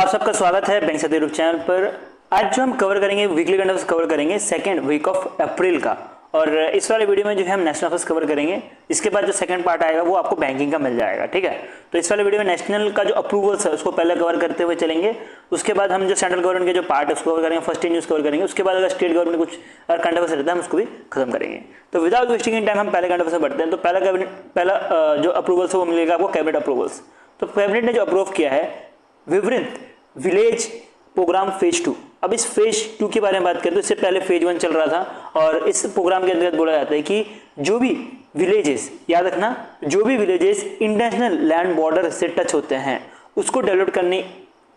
आप सबका स्वागत है बैंक साथी यूट्यूब चैनल पर। आज जो हम कवर करेंगे वीकली करंट अफेयर्स कवर करेंगे सेकंड वीक ऑफ अप्रैल का। और इस वाले वीडियो में जो है हम नेशनल अफेयर्स कवर करेंगे। इसके बाद जो सेकंड पार्ट आएगा वो आपको बैंकिंग का मिल जाएगा, ठीक है। तो इस वाले वीडियो में नेशनल का जो अप्रूवल्स है उसको पहले कवर करते हुए चलेंगे। उसके बाद हम जो सेंट्रल गवर्नमेंट के जो पार्ट है उसको कवर करेंगे, फर्स्ट न्यूज कवर करेंगे। उसके बाद अगर स्टेट गवर्नमेंट कुछ अगर करंट अफेयर्स रहता है हम उसको भी खत्म करेंगे। तो विदाउट वेस्टिंग इन टाइम हम पहले करंट अफेयर्स बढ़ते हैं। तो पहला जो अप्रूवल्स है वो मिलेगा आपको कैबिनेट अप्रूवल्स। तो कैबिनेट ने जो अप्रूव किया है विवृत विलेज प्रोग्राम फेज 2। अब इस फेज 2 के बारे में बात करें तो इससे पहले फेज 1 चल रहा था और इस प्रोग्राम के अंतर्गत बोला जाता है कि जो भी विलेजेस, याद रखना, जो भी विलेजेस इंटरनेशनल लैंड बॉर्डर से टच होते हैं उसको डेवलप करने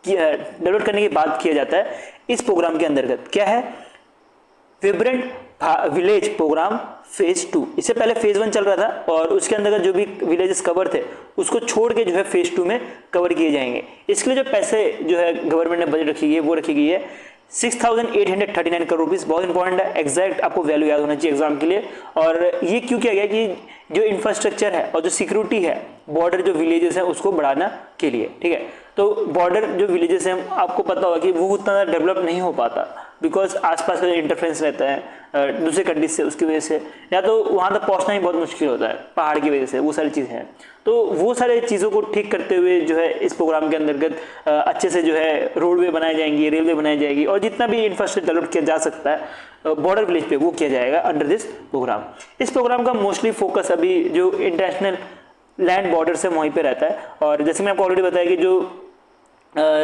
की बात किया जाता है। इस प्रोग्राम के अंतर्गत क्या है, विब्रेंट विलेज प्रोग्राम फेज 2। इससे पहले फेज 1 चल रहा था और उसके अंदर जो भी विलेजेस कवर थे उसको छोड़ के जो है फेज 2 में कवर किए जाएंगे। इसके लिए जो पैसे जो है गवर्नमेंट ने बजट रखी गई है वो रखी गई है 6,839 करोड़ रुपीस। बहुत इंपॉर्टेंट है, एग्जैक्ट आपको वैल्यू याद होना चाहिए एग्जाम के लिए। और ये क्यों किया गया कि जो इंफ्रास्ट्रक्चर है और जो सिक्योरिटी है बॉर्डर जो विलेजेस है उसको बढ़ाना के लिए, ठीक है। तो बॉर्डर जो विलेजेस है आपको पता होगा कि वो उतना डेवलप नहीं हो पाता बिकॉज आसपास का जो इंटरफेरेंस रहता है दूसरे कंट्रीज से, उसकी वजह से या तो वहाँ तक पहुँचना ही बहुत मुश्किल होता है पहाड़ की वजह से, वो सारी चीज़ें हैं। तो वो सारे चीज़ों को ठीक करते हुए जो है इस प्रोग्राम के अंतर्गत अच्छे से जो है रोडवे बनाई जाएंगी, रेलवे बनाई जाएगी और जितना भी इंफ्रास्ट्रक्चर डेवलप किया जा सकता है बॉर्डर विलेज पे वो किया जाएगा अंडर दिस प्रोग्राम। इस प्रोग्राम का मोस्टली फोकस अभी जो इंटरनेशनल लैंड बॉर्डर से वहीं पे रहता है। और जैसे मैं आपको ऑलरेडी बताया कि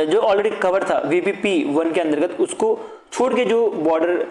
जो ऑलरेडी कवर था वीपीपी 1 के अंतर्गत उसको छोड़ के जो बॉर्डर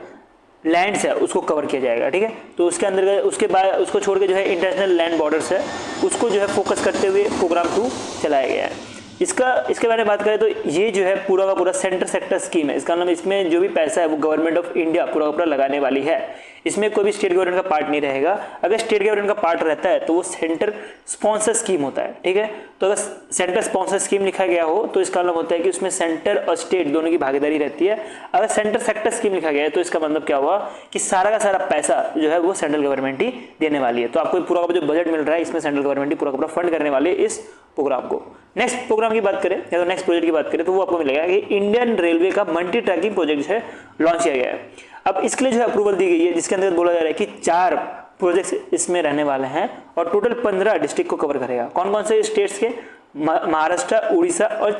लैंड्स है उसको कवर किया जाएगा, ठीक है। तो उसके अंदर उसके बाद उसको छोड़ के जो है इंटरनेशनल लैंड बॉर्डर्स है उसको जो है फोकस करते हुए प्रोग्राम 2 चलाया गया है। इसके बारे में बात करें तो ये जो है पूरा का पूरा सेंटर सेक्टर स्कीम है। इसका मतलब इसमें जो भी पैसा है वो गवर्नमेंट ऑफ इंडिया पूरा का पूरा लगाने वाली है। इसमें कोई भी स्टेट गवर्नमेंट का पार्ट नहीं रहेगा। अगर स्टेट गवर्नमेंट का पार्ट रहता है तो वो सेंटर स्पॉन्सर स्कीम होता है, ठीक है। तो अगर सेंटर स्पॉन्सर स्कीम लिखा गया हो तो इसका मतलब होता है कि उसमें सेंटर और स्टेट दोनों की भागीदारी रहती है। अगर सेंटर सेक्टर स्कीम लिखा गया है तो इसका मतलब क्या हुआ कि सारा का सारा पैसा जो है वो सेंट्रल गवर्नमेंट ही देने वाली है। तो आपको पूरा का जो बजट मिल रहा है इसमें सेंट्रल गवर्नमेंट ही पूरा का पूरा फंड करने वाले इस प्रोग्राम को। नेक्स्ट प्रोग्राम की बात करें या तो नेक्स्ट प्रोजेक्ट की बात करें तो वो आपको मिलेगा कि इंडियन रेलवे का मल्टी ट्रैकिंग प्रोजेक्ट है लॉन्च किया गया है। अब इसके लिए जो अप्रूवल दी गई है जिसके अंदर बोला जा रहा है कि 4 प्रोजेक्ट्स इसमें रहने वाले हैं और टोटल 15 डिस्ट्रिक्ट को कवर करेगा। कौन कौन से स्टेट्स के, महाराष्ट्र, उड़ीसा और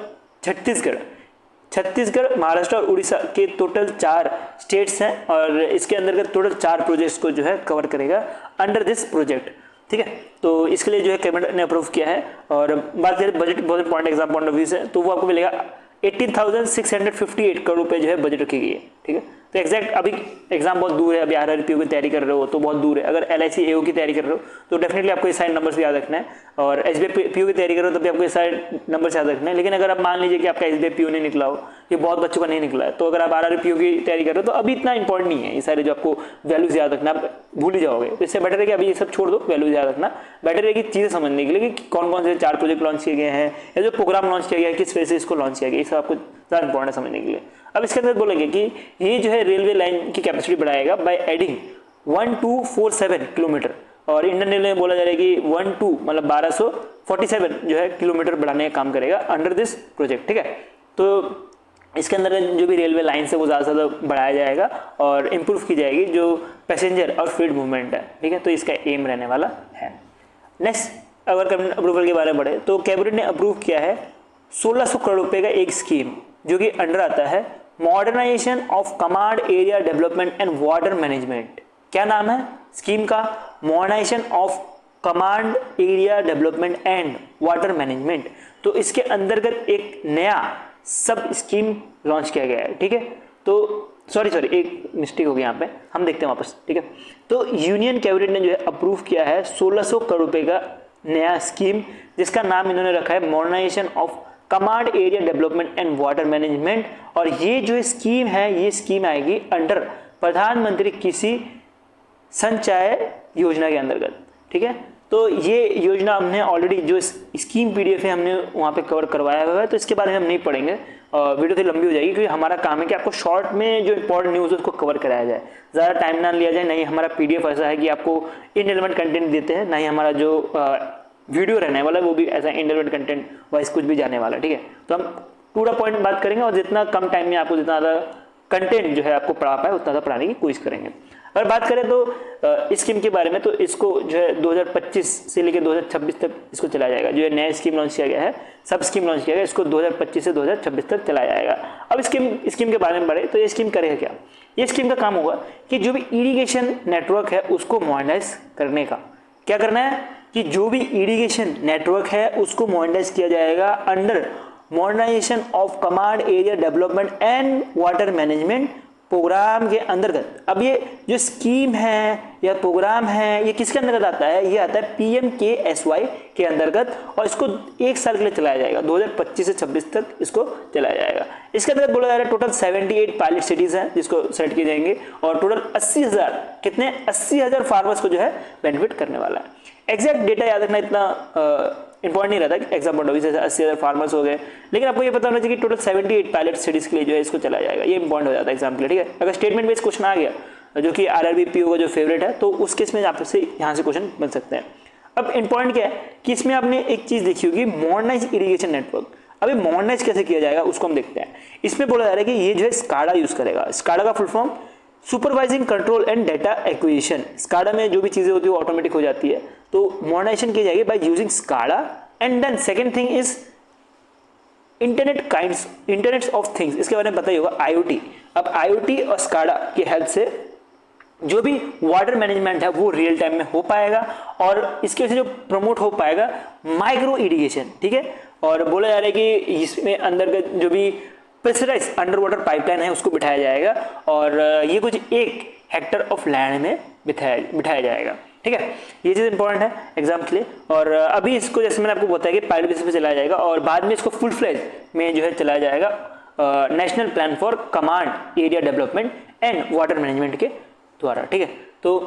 छत्तीसगढ़, महाराष्ट्र और उड़ीसा के टोटल 4 स्टेट्स हैं और इसके अंतर्गत टोटल 4 प्रोजेक्ट्स को जो है कवर करेगा अंडर दिस प्रोजेक्ट, ठीक है। तो इसके लिए जो है कैबिनेट ने अप्रूव किया है। और बात करें बजट, बहुत important exam point of view से, तो वो आपको मिलेगा 18,658 करोड़ रुपए जो है बजट रखी गई है, ठीक है। तो एग्जैक्ट अभी एग्जाम बहुत दूर है, अभी RRPO की तैयारी कर रहे हो तो बहुत दूर है। अगर LIC AO की तैयारी कर रहे हो तो डेफिनेटली आपको ये सारे नंबर्स भी याद रखना है और SBI PO की तैयारी कर रहे हो तो भी आपको ये सारे नंबर्स याद रखना है। लेकिन अगर आप मान लीजिए कि आपका SBI PO नहीं निकला हो, ये बहुत बच्चों का नहीं निकला है, तो अगर आप RRPO की तैयारी कर रहे हो तो अभी इतना इंपॉर्टेंट नहीं है ये सारे जो आपको वैल्यूज याद रखना, आप भूल ही जाओगे। तो इससे बेटर है कि अभी ये सब छोड़ दो, वैल्यूज याद रखना बेटर है कि चीज़ें समझने के लिए कि कौन कौन से 4 प्रोजेक्ट लॉन्च किए गए हैं या जो प्रोग्राम लॉन्च किया गया है किस वजह से इसको लॉन्च किया गया, ये सब आपको ज़्यादा इंपॉर्टेंट है समझने के लिए। अब इसके अंदर बोलेंगे कि ये जो है रेलवे लाइन की कैपेसिटी बढ़ाएगा बाय एडिंग 1247 किलोमीटर और इंडियन रेलवे में बोला जा रहा है कि 12 मतलब 1247 जो है किलोमीटर बढ़ाने का काम करेगा अंडर दिस प्रोजेक्ट, ठीक है। तो इसके अंदर जो भी रेलवे लाइन है वो ज़्यादा से ज़्यादा बढ़ाया जाएगा और इम्प्रूव की जाएगी जो पैसेंजर और फ्रेट मूवमेंट है, ठीक है। तो इसका एम रहने वाला है। नेक्स्ट अगर कैबिनेट अप्रूवल के बारे में बढ़े तो कैबिनेट ने अप्रूव किया है 1600 करोड़ रुपए का एक स्कीम जो कि अंडर आता है modernisation of command area development and water management. क्या नाम है स्कीम का? Modernisation of command area development and water management. तो इसके अंतर्गत एक नया सब स्कीम लॉन्च किया गया है, ठीक है। तो सॉरी एक मिस्टेक हो गई यहाँ पे, हम देखते हैं वापस, ठीक है। तो यूनियन कैबिनेट ने जो है अप्रूव किया है 1600 करोड़ रुपए का नया स्कीम जिसका नाम इन्होंने रखा है modernisation of command area development and water management. और ये जो स्कीम है ये स्कीम आएगी अंडर प्रधानमंत्री कृषि सिंचाई योजना के अंतर्गत, ठीक है। तो ये योजना हमने ऑलरेडी जो स्कीम PDF है हमने वहाँ पे कवर करवाया हुआ है, तो इसके बारे में हम नहीं पढ़ेंगे, वीडियो तो लंबी हो जाएगी क्योंकि हमारा काम है कि आपको शॉर्ट में जो इंपॉर्टेंट न्यूज़ है उसको कवर कराया जाए, ज़्यादा टाइम ना लिया जाए। नहीं हमारा PDF ऐसा है कि आपको इनरिलेवेंट कंटेंट देते हैं, ना ही हमारा जो वीडियो रहने वाला है वो भी ऐसा इनरिलेवेंट कंटेंट वाइज कुछ भी जाने वाला है, ठीक है। तो हम टू द पॉइंट बात करेंगे और जितना कम टाइम में आपको जितना ज़्यादा कंटेंट जो है आपको पढ़ा पाए उतना ज़्यादा पढ़ाने की कोशिश करेंगे। अगर बात करें तो स्कीम के बारे में, तो इसको जो है 2025 से लेकर 2026 तक इसको चलाया जाएगा। जो है नया स्कीम लॉन्च किया गया है, सब स्कीम लॉन्च किया गया, इसको 2025 से 2026 तक चलाया जाएगा। अब स्कीम के बारे में बढ़े तो ये स्कीम करेगा क्या? ये स्कीम का काम होगा कि जो भी इरिगेशन नेटवर्क है उसको मॉडर्नाइज करने का। क्या करना है कि जो भी इरिगेशन नेटवर्क है उसको मॉडर्नाइज किया जाएगा under modernisation of command area development and water management programme के अंतर्गत। अब ये जो स्कीम है या प्रोग्राम है ये किसके अंतर्गत आता है? ये आता है PMKSY के अंतर्गत, और इसको 1 साल के लिए चलाया जाएगा, 2025 से 26 तक इसको चलाया जाएगा। इसके अंतर्गत बोला जा रहा है टोटल 78 पायलट सिटीज हैं जिसको सेलेक्ट किए जाएंगे, और टोटल 80,000 कितने 80,000 फार्मर्स को जो है बेनिफिट करने वाला है। एग्जैक्ट डेटा याद रखना इतना इंपॉर्टेंट नहीं रहता कि एग्जाम पॉइंट ऑफ व्यू से 80,000 फार्मर्स हो गए, लेकिन आपको ये पता होना चाहिए कि टोटल 78 पायलट सिटीज के लिए जो है इसको चलाया जाएगा। ये इंपॉर्टेंट हो जाता है एग्जाम के लिए, ठीक है। अगर स्टेटमेंट बेस्ड क्वेश्चन आ गया जो कि RRB PO का जो फेवरेट है, तो उस केस में आपसे यहाँ से क्वेश्चन बन सकते हैं। अब इंपॉर्टेंट क्या है कि इसमें आपने एक चीज देखी होगी, मॉडर्नाइज इरिगेशन नेटवर्क। अभी मॉडर्नाइज कैसे किया जाएगा उसको हम देखते हैं। इसमें बोला जा रहा है कि ये जो है स्काडा यूज करेगा। स्काडा का full form supervising control and data acquisition. SCADA में जो भी चीजें होती है वो ऑटोमेटिक हो जाती है, तो मॉडर्नाइजेशन की जाएगी by using SCADA. And then second thing is internet of things. इसके बारे में पता ही होगा, IoT। अब IoT और स्काडा की हेल्प से जो भी वाटर मैनेजमेंट है वो रियल टाइम में हो पाएगा, और इसके वजह से जो प्रमोट हो पाएगा माइक्रो इरिगेशन, ठीक है। और बोला जा रहा है कि इसमें अंदर जो भी प्रेशराइज अंडर वाटर पाइपलाइन है उसको बिठाया जाएगा, और ये कुछ 1 हेक्टर ऑफ लैंड में बिठाया जाएगा, ठीक है। ये चीज़ इंपॉर्टेंट है एग्जाम के लिए। और अभी इसको जैसे मैंने आपको बताया कि पायलट बेसिस पे चलाया जाएगा, और बाद में इसको फुल फ्लेज में जो है चलाया जाएगा national plan for command area development and water management के द्वारा, ठीक है। तो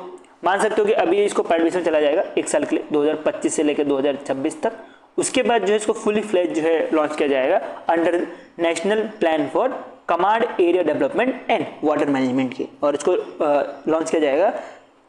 मान सकते हो कि अभी इसको पायलट बेसिस में चलाया जाएगा 1 साल के लिए, 2025 से लेकर 2026 तक। उसके बाद जो है इसको फुली फ्लेज जो है लॉन्च किया जाएगा under national plan for command area development and water management के, और इसको लॉन्च किया जाएगा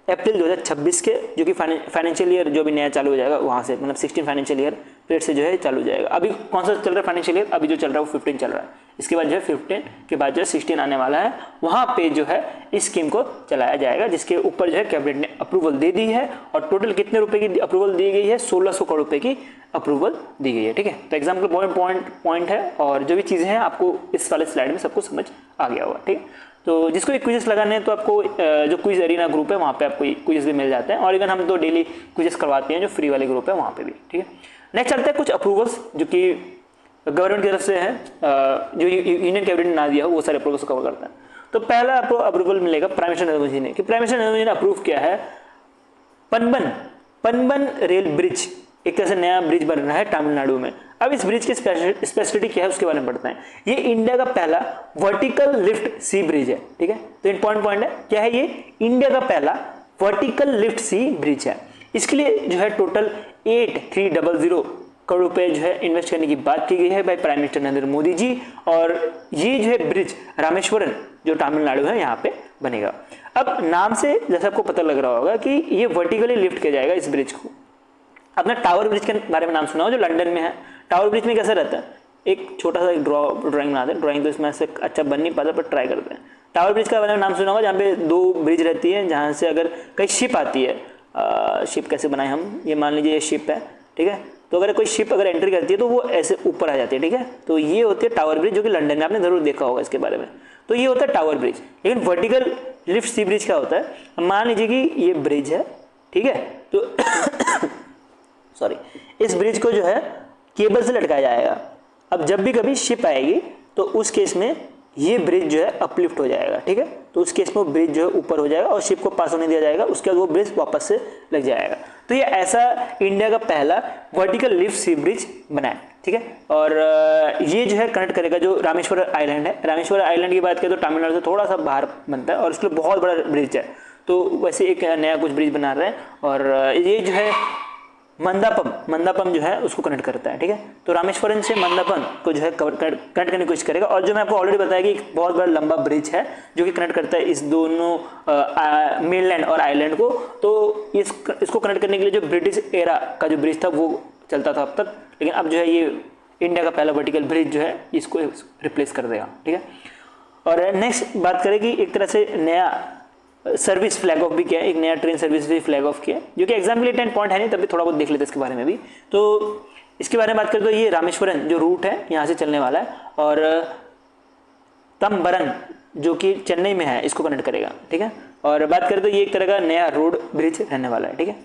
अप्रैल 2026 के, जो कि फाइनेंशियल ईयर जो भी नया चालू हो जाएगा वहाँ से, मतलब 16 फाइनेंशियल ईयर पीरियड से जो है चालू हो जाएगा। अभी कौन सा चल रहा है फाइनेंशियल ईयर? अभी जो चल रहा है वो 15 चल रहा है। इसके बाद जो है 15 के बाद जो है 16 आने वाला है, वहाँ पे जो है इस स्कीम को चलाया जाएगा, जिसके ऊपर जो है कैबिनेट ने अप्रूवल दे दी है। और टोटल कितने रुपए की अप्रूवल दी गई है? 1600 करोड़ रुपए की अप्रूवल दी गई है, ठीक है। तो एग्जाम का बहुत इंपॉर्टेंट पॉइंट है, और जो भी चीज़ें हैं आपको इस वाले स्लाइड में सबको समझ आ गया होगा, ठीक है। तो जिसको एक क्विजेस लगाने हैं तो आपको जो क्विज एरिना ग्रुप है वहाँ पे आपको क्विज भी मिल जाते हैं, और इवन हम तो डेली क्विजेस करवाते हैं जो फ्री वाले ग्रुप है वहाँ पे भी, ठीक है। नेक्स्ट चलते हैं कुछ अप्रूवल्स जो कि गवर्नमेंट की तरफ से है, जो यूनियन कैबिनेट ने ना दिया हो वो सारे अप्रूवल्स कवर करते हैं। तो पहला आपको अप्रूवल मिलेगा प्राइम मिनिस्टर नरेंद्र मोदी जी ने, कि प्राइम मिनिस्टर नरेंद्र मोदी ने अप्रूव किया है पनबन रेल ब्रिज। एक तरह से नया ब्रिज बन रहा है तमिलनाडु में। अब इस ब्रिज की स्पेशलिटी क्या है उसके बारे में पढ़ते हैं। ये इंडिया का पहला वर्टिकल लिफ्ट सी ब्रिज है, ठीक है। तो इंपॉर्टेंट पॉइंट है क्या है, ये इंडिया का पहला वर्टिकल लिफ्ट सी ब्रिज है। इसके लिए जो है टोटल 8300 करोड़ रुपए जो है इन्वेस्ट करने की बात की गई है by prime minister Narendra Modi ji. और ये जो है ब्रिज रामेश्वरम जो तमिलनाडु है यहाँ पे बनेगा। अब नाम से जैसे आपको पता लग रहा होगा कि ये वर्टिकली लिफ्ट किया जाएगा इस ब्रिज को। आपने टावर ब्रिज के बारे में नाम सुना हो जो लंदन में है। टावर ब्रिज में कैसा रहता है, एक छोटा सा एक ड्राइंग बनाते हैं, ड्राइंग तो इसमें से अच्छा बन नहीं पाता पर ट्राई करते हैं। टावर ब्रिज का बारे में नाम सुना होगा, जहाँ पे 2 ब्रिज रहती है, जहाँ से अगर कहीं शिप आती है, शिप कैसे बनाए हम, ये मान लीजिए ये शिप है, ठीक है। तो अगर कोई शिप अगर एंट्री करती है तो वो ऐसे ऊपर आ जाती है, ठीक है। तो ये होती है टावर ब्रिज, जो कि लंदन में आपने जरूर देखा होगा इसके बारे में। तो ये होता है टावर ब्रिज। लेकिन वर्टिकल लिफ्ट सी ब्रिज क्या होता है, मान लीजिए कि ये ब्रिज है, ठीक है। तो सॉरी, इस ब्रिज को जो है केबल से लटकाया जाएगा। अब जब भी कभी शिप आएगी तो उस केस में ये ब्रिज जो है अपलिफ्ट हो जाएगा, ठीक है। तो उस केस में ब्रिज जो है ऊपर हो जाएगा और शिप को पास होने दिया जाएगा, उसके बाद वो ब्रिज वापस से लग जाएगा। तो ये ऐसा इंडिया का पहला वर्टिकल लिफ्ट सी ब्रिज बना है, ठीक है। और ये जो है कनेक्ट करेगा जो रामेश्वरम आइलैंड है। रामेश्वरम आइलैंड की बात करें तो तमिलनाडु से थोड़ा सा बाहर बनता है, और इसके लिए बहुत बड़ा ब्रिज है। तो वैसे एक नया कुछ ब्रिज बना रहे हैं, और ये जो है मंदापम जो है उसको कनेक्ट करता है, ठीक है। तो रामेश्वरम से मंदापम को जो है कनेक्ट करने की कोशिश करेगा। और जो मैं आपको ऑलरेडी बताया कि एक बहुत बड़ा लंबा ब्रिज है जो कि कनेक्ट करता है इस दोनों मेनलैंड और आइलैंड को। तो इसको कनेक्ट करने के लिए जो ब्रिटिश एरा का जो ब्रिज था वो चलता था अब तक, लेकिन अब जो है ये इंडिया का पहला वर्टिकल ब्रिज जो है इसको रिप्लेस कर देगा, ठीक है। और नेक्स्ट बात करें कि एक तरह से नया सर्विस फ्लैग ऑफ भी किया है, एक नया ट्रेन सर्विस भी फ्लैग ऑफ किया है, जो कि एग्जाम के लिए 10 पॉइंट है नहीं, तभी थोड़ा बहुत देख लेते हैं इसके बारे में भी। तो इसके बारे में बात करें तो ये रामेश्वरम जो रूट है यहाँ से चलने वाला है, और तम्बरम जो कि चेन्नई में है इसको कनेक्ट करेगा, ठीक है। और बात करें तो ये एक तरह का नया रोड ब्रिज रहने वाला है, ठीक है।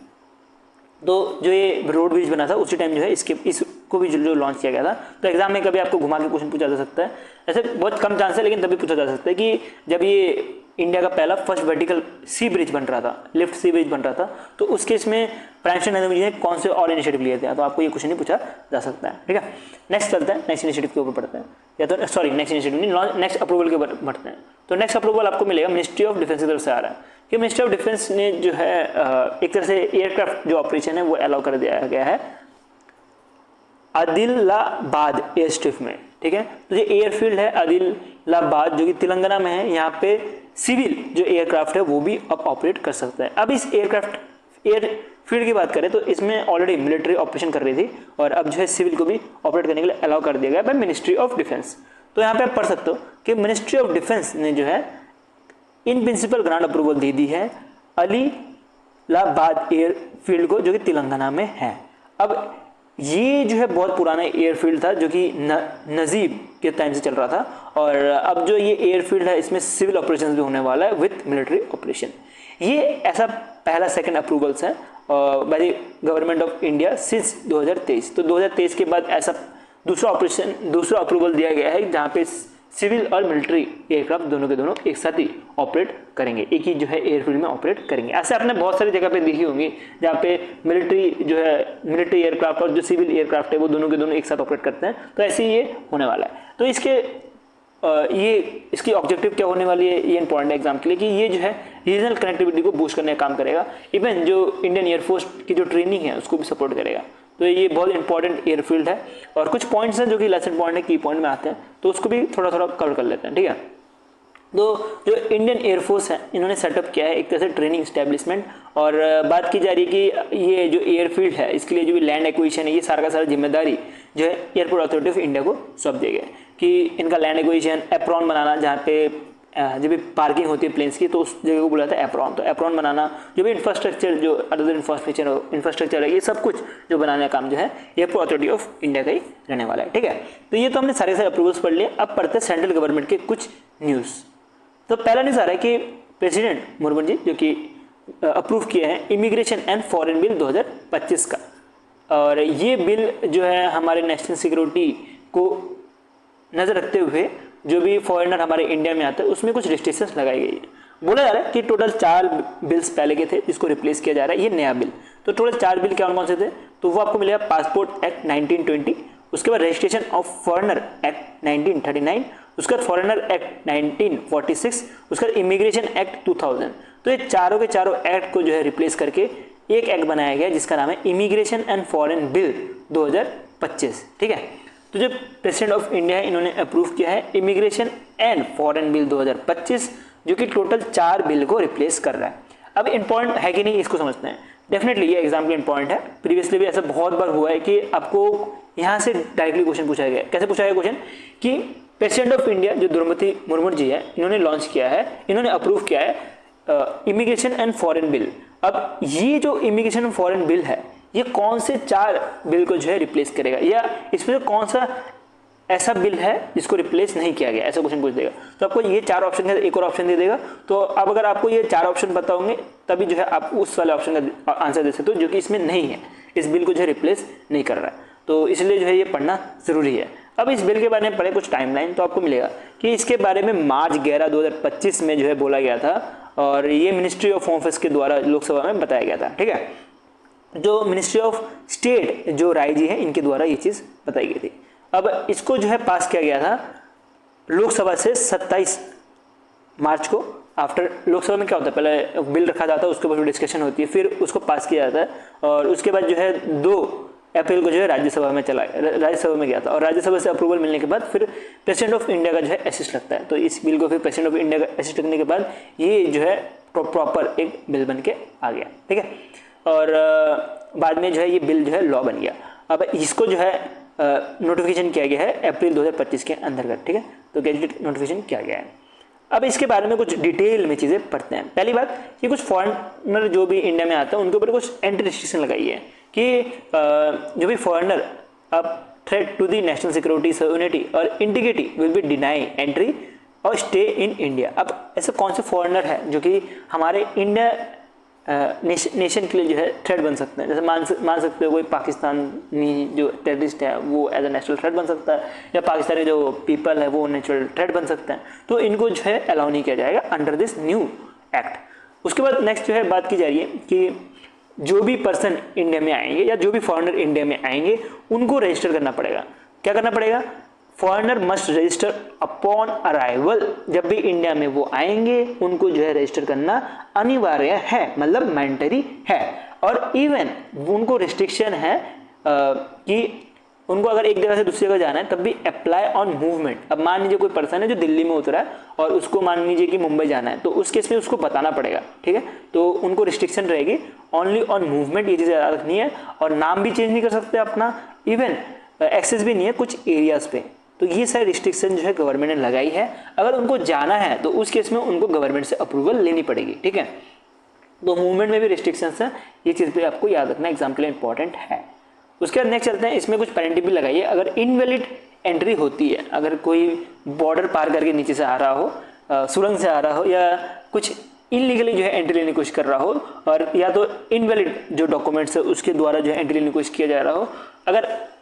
तो जो ये रोड ब्रिज बना था उसी टाइम जो है इसको भी जो लॉन्च किया गया था। तो एग्जाम में कभी आपको घुमा के क्वेश्चन पूछा जा सकता है, ऐसे बहुत कम चांस है लेकिन तभी पूछा जा सकता है कि जब ये इंडिया का पहला फर्स्ट वर्टिकल सी ब्रिज बन रहा था, लिफ्ट सी ब्रिज बन रहा था, तो उस केस में प्राइम मिनिस्टर नरेंद्र मोदी ने कौन से और इनिशिएटिव लिए थे, तो आपको ये क्वेश्चन नहीं पूछा जा सकता है, ठीक है। नेक्स्ट चलते हैं, नेक्स्ट इनिशिएटिव के ऊपर पढ़ते हैं, या तो सॉरी नेक्स्ट इनिशिएटिव नहीं, नेक्स्ट अप्रूवल के ऊपर बढ़ते हैं। तो नेक्स्ट अप्रूवल आपको मिलेगा मिनिस्ट्री ऑफ डिफेंस की तरफ से आ रहा है कि मिनिस्ट्री ऑफ डिफेंस ने जो है एक तरह से एयरक्राफ्ट जो ऑपरेशन है वो अलाउ कर दिया गया है आदिलाबाद एयर स्ट्रिप में, ठीक है। तो ये एयरफील्ड है आदिलाबाद जो कि तेलंगाना में है, यहाँ पे सिविल जो एयरक्राफ्ट है वो भी अब ऑपरेट कर सकता है। अब इस एयरफील्ड की बात करें तो इसमें ऑलरेडी मिलिट्री ऑपरेशन कर रही थी, और अब जो है सिविल को भी ऑपरेट करने के लिए अलाउ कर दिया गया बाय मिनिस्ट्री ऑफ डिफेंस। तो यहाँ पे आप पढ़ सकते हो कि मिनिस्ट्री ऑफ डिफेंस ने जो है इन प्रिंसिपल ग्रांट अप्रूवल दे दी है आदिलाबाद एयरफील्ड को, जो कि तेलंगाना में है। अब ये जो है बहुत पुराना एयरफील्ड था जो कि नजीब के टाइम से चल रहा था, और अब जो ये एयरफील्ड है इसमें सिविल ऑपरेशंस भी होने वाला है विथ मिलिट्री ऑपरेशन। ये ऐसा पहला सेकंड अप्रूवल्स है by the government of India since 2023। तो 2023 के बाद ऐसा दूसरा अप्रूवल दिया गया है जहाँ पे सिविल और मिलिट्री एयरक्राफ्ट दोनों के दोनों एक साथ ही ऑपरेट करेंगे, एक ही जो है एयरफील्ड में ऑपरेट करेंगे। ऐसे आपने बहुत सारी जगह पे देखी होंगी जहाँ पे मिलिट्री एयरक्राफ्ट और जो सिविल एयरक्राफ्ट है वो दोनों के दोनों एक साथ ऑपरेट करते हैं। तो ऐसे ही ये होने वाला है। तो इसकी ऑब्जेक्टिव क्या होने वाली है, ये इंपॉर्टेंट है एग्जाम के लिए कि ये जो है रीजनल कनेक्टिविटी को बूस्ट करने का काम करेगा, इवन जो इंडियन एयरफोर्स की जो ट्रेनिंग है उसको भी सपोर्ट करेगा। तो ये बहुत इंपॉर्टेंट एयरफील्ड है, और कुछ पॉइंट्स हैं जो कि लेसन पॉइंट है, की पॉइंट में आते हैं, तो उसको भी थोड़ा थोड़ा कवर कर लेते हैं, ठीक है। तो जो इंडियन एयरफोर्स है इन्होंने सेटअप किया है एक तरह से ट्रेनिंग इस्टेब्लिशमेंट, और बात की जा रही है कि ये जो एयरफील्ड है इसके लिए जो भी लैंड एक्विजिशन है ये सारा का सारा जिम्मेदारी जो है एयरपोर्ट अथॉरिटी ऑफ इंडिया को सौंप दिया गया है कि इनका लैंड एक्विजिशन, एप्रॉन बनाना, जहाँ पे जब भी पार्किंग होती है प्लेन्स की तो उस जगह को बोला जाता है एप्रॉन। तो एप्रॉन बनाना, जो भी इंफ्रास्ट्रक्चर जो अदर इंफ्रास्ट्रक्चर है ये सब कुछ जो बनाने का काम जो है एयरपोर्ट अथॉरिटी ऑफ इंडिया का ही रहने वाला है, ठीक है। तो ये तो हमने सारे अप्रूवल्स पढ़ लिए। अब पढ़ते हैं सेंट्रल गवर्नमेंट के कुछ न्यूज़। तो पहला न्यूज़ आ रहा है कि प्रेसिडेंट मुर्मू जी जो कि अप्रूव किए हैं इमिग्रेशन एंड फॉरेन बिल 2025 का, और ये बिल जो है हमारे नेशनल सिक्योरिटी को नज़र रखते हुए जो भी फॉरेनर हमारे इंडिया में आता है उसमें कुछ रिस्ट्रिक्शंस लगाई गई है। बोला जा रहा है कि टोटल 4 बिल्स पहले के थे जिसको रिप्लेस किया जा रहा है, ये नया बिल। तो टोटल 4 बिल कौन से थे, तो वो आपको मिलेगा पासपोर्ट एक्ट 1920, उसके बाद रजिस्ट्रेशन ऑफ फॉरेनर एक्ट 1939, उसके बाद फॉरेनर एक्ट 1946, उसके बाद इमिग्रेशन एक्ट 2000। तो ये चारों के चारों एक्ट को जो है रिप्लेस करके एक एक्ट बनाया गया जिसका नाम है इमिग्रेशन एंड फॉरेन बिल 2025, ठीक है। तो जो प्रेसिडेंट ऑफ इंडिया है इन्होंने अप्रूव किया है इमिग्रेशन एंड फॉरेन बिल 2025, जो कि टोटल 4 बिल को रिप्लेस कर रहा है। अब इंपॉर्टेंट है कि नहीं इसको समझते हैं। डेफिनेटली ये एग्जाम के इंपॉर्टेंट है, प्रीवियसली भी ऐसा बहुत बार हुआ है कि आपको यहाँ से डायरेक्टली क्वेश्चन पूछा गया। कैसे पूछा गया क्वेश्चन कि प्रेसिडेंट ऑफ इंडिया जो द्रौपदी मुर्मू जी है इन्होंने लॉन्च किया है, इन्होंने अप्रूव किया है इमिग्रेशन एंड फॉरेन बिल। अब ये जो इमिग्रेशन एंड फॉरेन बिल है ये कौन से 4 बिल को जो है रिप्लेस करेगा, या इसमें कौन सा ऐसा बिल है जिसको रिप्लेस नहीं किया गया, ऐसा क्वेश्चन पूछ देगा। तो आपको ये 4 ऑप्शन है, एक और ऑप्शन दे देगा। तो अब अगर आपको ये 4 ऑप्शन पता होंगे तभी जो है आप उस वाले ऑप्शन का आंसर दे सकते हो जो कि इसमें नहीं है, इस बिल को जो है रिप्लेस नहीं कर रहा है। तो इसलिए जो है ये पढ़ना जरूरी है। अब इस बिल के बारे में पढ़े कुछ टाइमलाइन, तो आपको मिलेगा कि इसके बारे में मार्च 11 2025 में जो है बोला गया था, और ये मिनिस्ट्री ऑफ होम अफेयर्स के द्वारा लोकसभा में बताया गया था, ठीक है। जो मिनिस्ट्री ऑफ स्टेट जो राय जी है इनके द्वारा ये चीज़ बताई गई थी। अब इसको जो है पास किया गया था लोकसभा से 27 मार्च को। आफ्टर लोकसभा में क्या होता है, पहले बिल रखा जाता है, उसके बाद डिस्कशन होती है, फिर उसको पास किया जाता है, और उसके बाद जो है 2 अप्रैल को जो है राज्यसभा में राज्यसभा में गया था, और राज्यसभा से अप्रूवल मिलने के बाद फिर प्रेसिडेंट ऑफ इंडिया का जो है असिस्ट लगता है। तो इस बिल को फिर प्रेसिडेंट ऑफ इंडिया का असिस्ट लगने के बाद ये जो है प्रॉपर एक बिल बन के आ गया, ठीक है। और बाद में जो है ये बिल जो है लॉ बन गया। अब इसको जो है नोटिफिकेशन किया गया है अप्रैल 2025 के अंतर्गत, ठीक है। तो गैजेटेड नोटिफिकेशन किया गया है। अब इसके बारे में कुछ डिटेल में चीज़ें पढ़ते हैं। पहली बात कि कुछ फॉरेनर जो भी इंडिया में आता है उनके ऊपर कुछ एंटी रिस्ट्रिक्शन लगाई है कि जो भी फॉरेनर अब threat to the national security, unity और integrity will be deny entry और स्टे इन इंडिया। अब ऐसे कौन से फॉरेनर है जो कि हमारे इंडिया नेशन के लिए जो है थ्रेट बन सकते हैं। जैसे मान सकते हो कोई पाकिस्तानी जो टेररिस्ट है वो एज ए नेशनल थ्रेट बन सकता है, या पाकिस्तानी जो पीपल है वो नेचुरल थ्रेट बन सकते हैं। तो इनको जो है अलाउ नहीं किया जाएगा अंडर दिस न्यू एक्ट। उसके बाद नेक्स्ट जो है बात की जा रही है कि जो भी पर्सन इंडिया में आएंगे या जो भी फॉरेनर इंडिया में आएंगे उनको रजिस्टर करना पड़ेगा। क्या करना पड़ेगा? Foreigner must register upon arrival. जब भी इंडिया में वो आएंगे उनको जो है रजिस्टर करना अनिवार्य है, मतलब मैंडेटरी है। और इवन उनको रिस्ट्रिक्शन है कि उनको अगर एक जगह से दूसरी जगह जाना है तब भी अप्लाई ऑन मूवमेंट। अब मान लीजिए कोई पर्सन है जो दिल्ली में उतरा है और उसको मान लीजिए कि मुंबई जाना है, तो उस केस में उसको बताना पड़ेगा, ठीक है। तो उनको रिस्ट्रिक्शन रहेगी ओनली ऑन मूवमेंट, ये चीज़ याद रखनी है। और नाम भी चेंज नहीं कर सकते अपना, इवन एक्सेस भी नहीं है कुछ एरियाज पे। तो ये सारी रिस्ट्रिक्शन जो है गवर्नमेंट ने लगाई है। अगर उनको जाना है तो उस केस में उनको गवर्नमेंट से अप्रूवल लेनी पड़ेगी, ठीक है। तो मूवमेंट में भी रिस्ट्रिक्शंस है, ये चीज़ भी आपको याद रखना, एग्जाम के लिए इंपॉर्टेंट है। उसके बाद नेक्स्ट चलते हैं, इसमें कुछ पेनल्टी भी लगाई है। अगर इनवैलिड एंट्री होती है, अगर कोई बॉर्डर पार करके नीचे से आ रहा हो, सुरंग से आ रहा हो, या कुछ इनलीगली जो है एंट्री लेने की कोशिश कर रहा हो, और या तो इनवैलिड जो डॉक्यूमेंट्स है उसके द्वारा जो है एंट्री लेने की कोशिश किया जा रहा हो।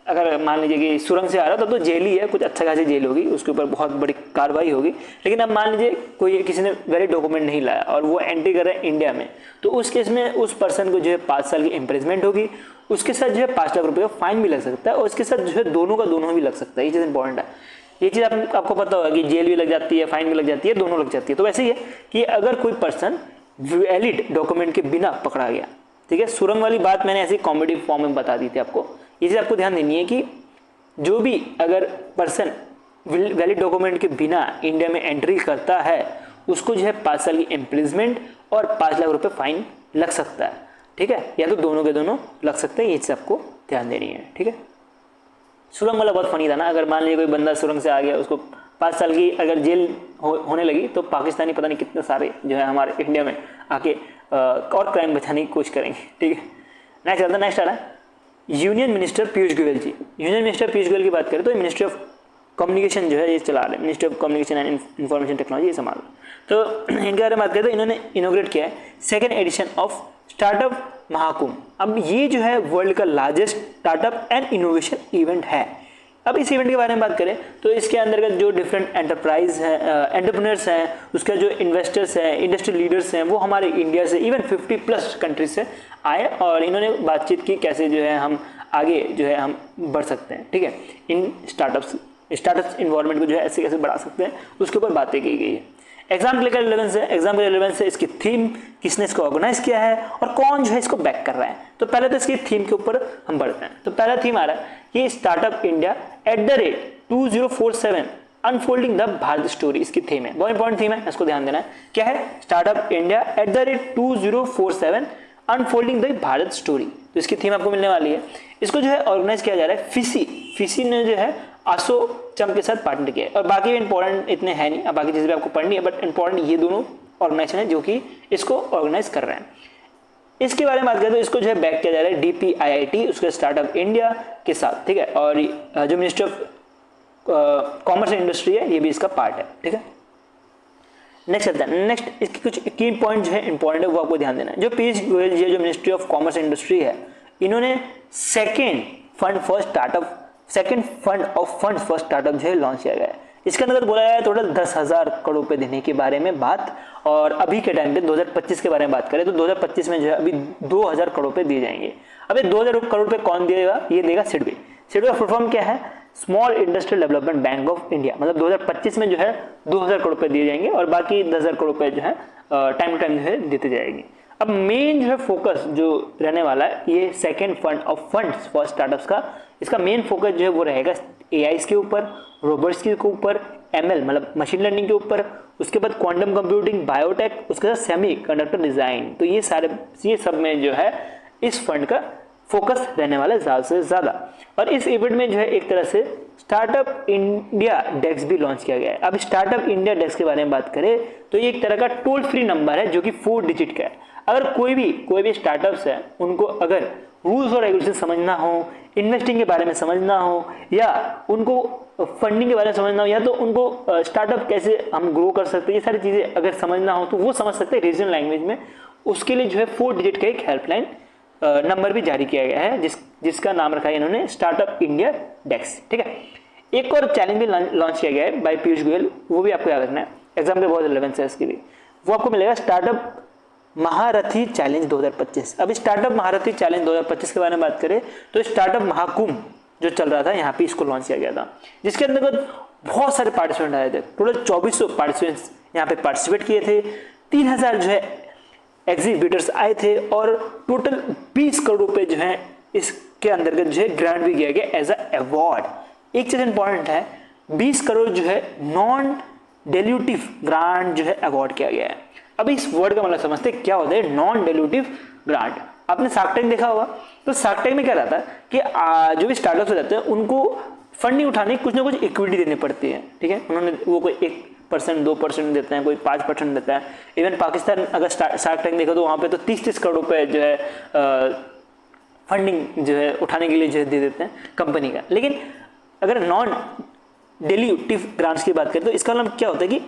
अगर मान लीजिए कि सुरंग से आ रहा तो जेल ही है, कुछ अच्छा खासी जेल होगी, उसके ऊपर बहुत बड़ी कार्रवाई होगी। लेकिन अब मान लीजिए कोई किसी ने वैलिड डॉक्यूमेंट नहीं लाया और वो एंट्री कर रहा है इंडिया में, तो उस केस में उस पर्सन को जो है 5 साल की इम्प्रिजमेंट होगी। उसके साथ जो है 5 लाख रुपये का फाइन भी लग सकता है, और उसके साथ जो है दोनों का दोनों भी लग सकता है। ये चीज़ इंपॉर्टेंट है। ये चीज़ आपको पता होगा कि जेल भी लग जाती है, फाइन भी लग जाती है, दोनों लग जाती है। तो वैसे ही है कि अगर कोई पर्सन वैलिड डॉक्यूमेंट के बिना पकड़ा गया, ठीक है। सुरंग वाली बात मैंने ऐसी कॉमेडी फॉर्म में बता दी थी आपको। ये चीज़ आपको ध्यान देनी है कि जो भी अगर पर्सन वैलिड डॉक्यूमेंट के बिना इंडिया में एंट्री करता है उसको जो है 5 साल की इम्प्रिजमेंट और 5 लाख रुपए फाइन लग सकता है, ठीक है। या तो दोनों के दोनों लग सकते हैं, ये चीज़ आपको ध्यान देनी है, ठीक है। सुरंग वाला बहुत फनी था ना। अगर मान लीजिए कोई बंदा सुरंग से आ गया, उसको 5 साल की अगर जेल होने लगी, तो पाकिस्तानी पता नहीं कितने सारे जो है हमारे इंडिया में आके और क्राइम बचाने की कोशिश करेंगे, ठीक है। नेक्स्ट चलता है, नेक्स्ट आ रहा है यूनियन मिनिस्टर पीयूष गोयल जी। यूनियन मिनिस्टर पीयूष गोयल की बात करें तो मिनिस्ट्री ऑफ कम्युनिकेशन जो है ये चला रहे हैं, ministry of communication and information technology, ये संभाल। तो इनके बारे में बात करें तो इन्होंने इनोग्रेट किया है 2nd addition of startup Mahakumbh. अब ये जो है वर्ल्ड का largest startup and innovation event है। अब इस इवेंट के बारे में बात करें तो इसके अंतर्गत जो डिफरेंट एंटरप्राइज हैं, एंटरप्रेन्योर्स हैं, उसके जो इन्वेस्टर्स हैं, इंडस्ट्री लीडर्स हैं, वो हमारे इंडिया से इवन 50+ कंट्रीज से आए और इन्होंने बातचीत की कैसे जो है हम आगे जो है हम बढ़ सकते हैं, ठीक है। इन स्टार्टअप्स इन्वायरमेंट को जो है ऐसे कैसे बढ़ा सकते हैं, उसके ऊपर बातें की गई है। एग्जाम के रिलेवेंस है, इसकी थीम, किसने इसको ऑर्गेनाइज किया है और कौन जो है इसको बैक कर रहा है। तो पहले तो इसकी थीम के ऊपर हम बढ़ते हैं। तो पहला थीम आ रहा है कि startup India @2047 unfolding the Bharat story, इसकी थीम है। बहुत इंपॉर्टेंट थीम है, इसको ध्यान देना है। क्या है? Startup India @2047 unfolding the Bharat story. तो इसकी थीम आपको मिलने वाली है। इसको जो है ऑर्गेनाइज किया जा रहा है फिसी ने जो है ASSOCHAM के साथ पार्टनर किया है। और बाकी इंपॉर्टेंट इतने हैं नहीं, अब बाकी चीज़ें भी आपको पढ़नी है, बट इंपॉर्टेंट ये दोनों ऑर्गेनाइजेशन है जो कि इसको ऑर्गेनाइज कर रहे हैं। इसके बारे में बात करें तो इसको जो है बैक किया जा रहा है DPIIT उसके स्टार्टअप इंडिया के साथ, ठीक है। और जो ministry of commerce and industry है, ये भी इसका पार्ट है, ठीक है। नेक्स्ट चलता है। नेक्स्ट इसकी कुछ की पॉइंट जो है इंपॉर्टेंट है, वो आपको ध्यान देना है। जो पीयूष गोयल जी जो ministry of commerce and industry है, इन्होंने सेकेंड फंड फॉर स्टार्टअप जो है लॉन्च किया गया है। इसके अंदर बोला गया है टोटल 10,000 करोड़ रुपए देने के बारे में बात। और अभी के टाइम पे 2025 के बारे में बात करें तो 2025 में जो है अभी 2,000 करोड़ रुपए दिए जाएंगे। अब ये 2,000 करोड़ रुपए कौन देगा? ये देगा सिडबी। सिडबी का फुल फॉर्म क्या है? Small industrial development bank of India. मतलब 2025 में जो है 2,000 करोड़ रुपए दिए जाएंगे और बाकी 10,000 करोड़ रुपए जो है टाइम टू टाइम जो है देते जाएंगे। अब मेन जो है फोकस जो रहने वाला है ये second fund of funds for startups का, इसका मेन फोकस जो है वो रहेगा AIs के ऊपर, रोबोट्स के ऊपर, ML मतलब मशीन लर्निंग के ऊपर, उसके बाद क्वांटम कंप्यूटिंग, बायोटेक, उसके बाद सेमी कंडक्टर डिजाइन। तो ये सब में जो है इस फंड का फोकस रहने वाला है ज़्यादा से ज़्यादा। और इस इवेंट में जो है एक तरह से स्टार्टअप इंडिया डेस्क भी लॉन्च किया गया है। अब स्टार्टअप इंडिया डेस्क के बारे में बात करें तो ये एक तरह का टोल फ्री नंबर है जो कि 4 डिजिट का है। अगर कोई भी स्टार्टअप्स है उनको अगर रूल्स और रेगुलेशन समझना हो, इन्वेस्टिंग के बारे में समझना हो, या उनको फंडिंग के बारे में समझना हो, या तो उनको स्टार्टअप कैसे हम ग्रो कर सकते हैं, ये सारी चीज़ें अगर समझना हो तो वो समझ सकते हैं रीजनल लैंग्वेज में। उसके लिए जो है 4 डिजिट का एक हेल्पलाइन नंबर भी जारी किया गया है जिसका नाम रखा है इन्होंने स्टार्टअप इंडिया डेस्क। ठीक है, एक और चैलेंज भी लॉन्च किया गया है बाय पीयूष गोयल, वो भी आपको याद रखना है, एग्जाम के बहुत रिलेवेंस है इसके लिए। वो आपको मिलेगा स्टार्टअप महारथी चैलेंज 2025। अब स्टार्टअप महारथी चैलेंज 2025 के बारे में बात करें तो स्टार्टअप महाकुंभ जो चल रहा था यहाँ पे इसको लॉन्च किया गया था, जिसके अंतर्गत बहुत सारे पार्टिसिपेंट आए थे। टोटल 2400 पार्टिसिपेंट्स यहाँ पे पार्टिसिपेट किए थे, 3000 जो है एग्जीबिटर्स आए थे, और टोटल 20 करोड़ रुपए जो है इसके अंतर्गत जो है ग्रांट भी किया गया एज अ अवार्ड। एक चीज इंपॉर्टेंट है, 20 करोड़ जो है नॉन डिल्यूटिव ग्रांट जो है अवार्ड किया गया है। अब इस वर्ड का मतलब समझते क्या होता है नॉन डिल्यूटिव ग्रांट। आपने शार्क टैंक देखा होगा, तो शार्क टैंक में क्या रहता है कि जो भी स्टार्टअप्स रहते हैं उनको फंडिंग उठाने की कुछ ना कुछ इक्विटी देनी पड़ती है। ठीक है, उन्होंने वो कोई 1% 2% देते हैं, कोई 5% देता है। इवन पाकिस्तान अगर शार्क टैंक देखो तो वहाँ पे तो 30-30 करोड़ रुपए जो है फंडिंग जो है उठाने के लिए जो है दे देते हैं कंपनी का। लेकिन अगर नॉन डिल्यूटिव ग्रांट्स की बात करें तो इसका मतलब क्या होता है कि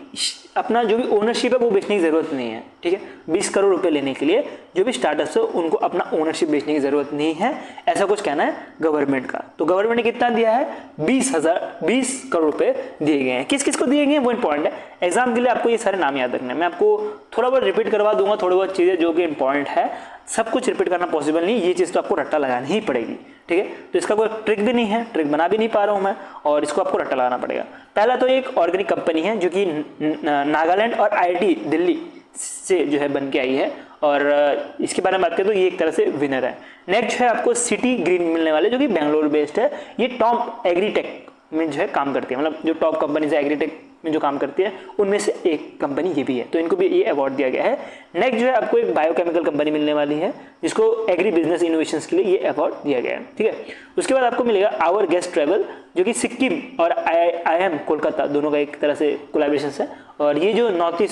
अपना जो भी ओनरशिप है वो बेचने की जरूरत नहीं है। ठीक है, 20 करोड़ रुपए लेने के लिए जो भी स्टार्टअप्स है उनको अपना ओनरशिप बेचने की जरूरत नहीं है, ऐसा कुछ कहना है गवर्नमेंट का। तो गवर्नमेंट ने कितना दिया है, 20 करोड़ रुपए दिए गए हैं। किस किस को दिए गए हैं वो इंपॉर्टेंट है, एग्जाम के लिए आपको ये सारे नाम याद रखने हैं। मैं आपको थोड़ा बहुत रिपीट करवा दूंगा, थोड़ी बहुत चीजें जो कि इंपॉर्टेंट है, सब कुछ रिपीट करना पॉसिबल नहीं, ये चीज तो आपको रट्टा लगानी ही पड़ेगी। ठीक है, तो इसका कोई ट्रिक भी नहीं है, ट्रिक बना भी नहीं पा रहा हूं मैं, और इसको आपको रट्टा लगाना पड़ेगा। पहला तो एक ऑर्गेनिक कंपनी है जो कि नागालैंड और IIT दिल्ली से जो है बन के आई है, और इसके बारे में बात करें तो ये एक तरह से विनर है। नेक्स्ट है आपको सिटी ग्रीन मिलने वाले जो कि बेंगलोर बेस्ड है। ये टॉप एग्रीटेक में जो है काम करती है, मतलब जो टॉप कंपनीज है एग्रीटेक में जो काम करती है उनमें से एक कंपनी ये भी है, तो इनको भी ये अवार्ड दिया गया है। नेक्स्ट जो है आपको एक बायोकेमिकल कंपनी मिलने वाली है जिसको एग्री बिजनेस इनोवेशंस के लिए ये अवार्ड दिया गया है। ठीक है, उसके बाद आपको मिलेगा आवर गेस्ट ट्रेवल जो कि सिक्किम और IIM कोलकाता दोनों का एक तरह से कोलैबोरेशन है, और ये जो नॉर्थ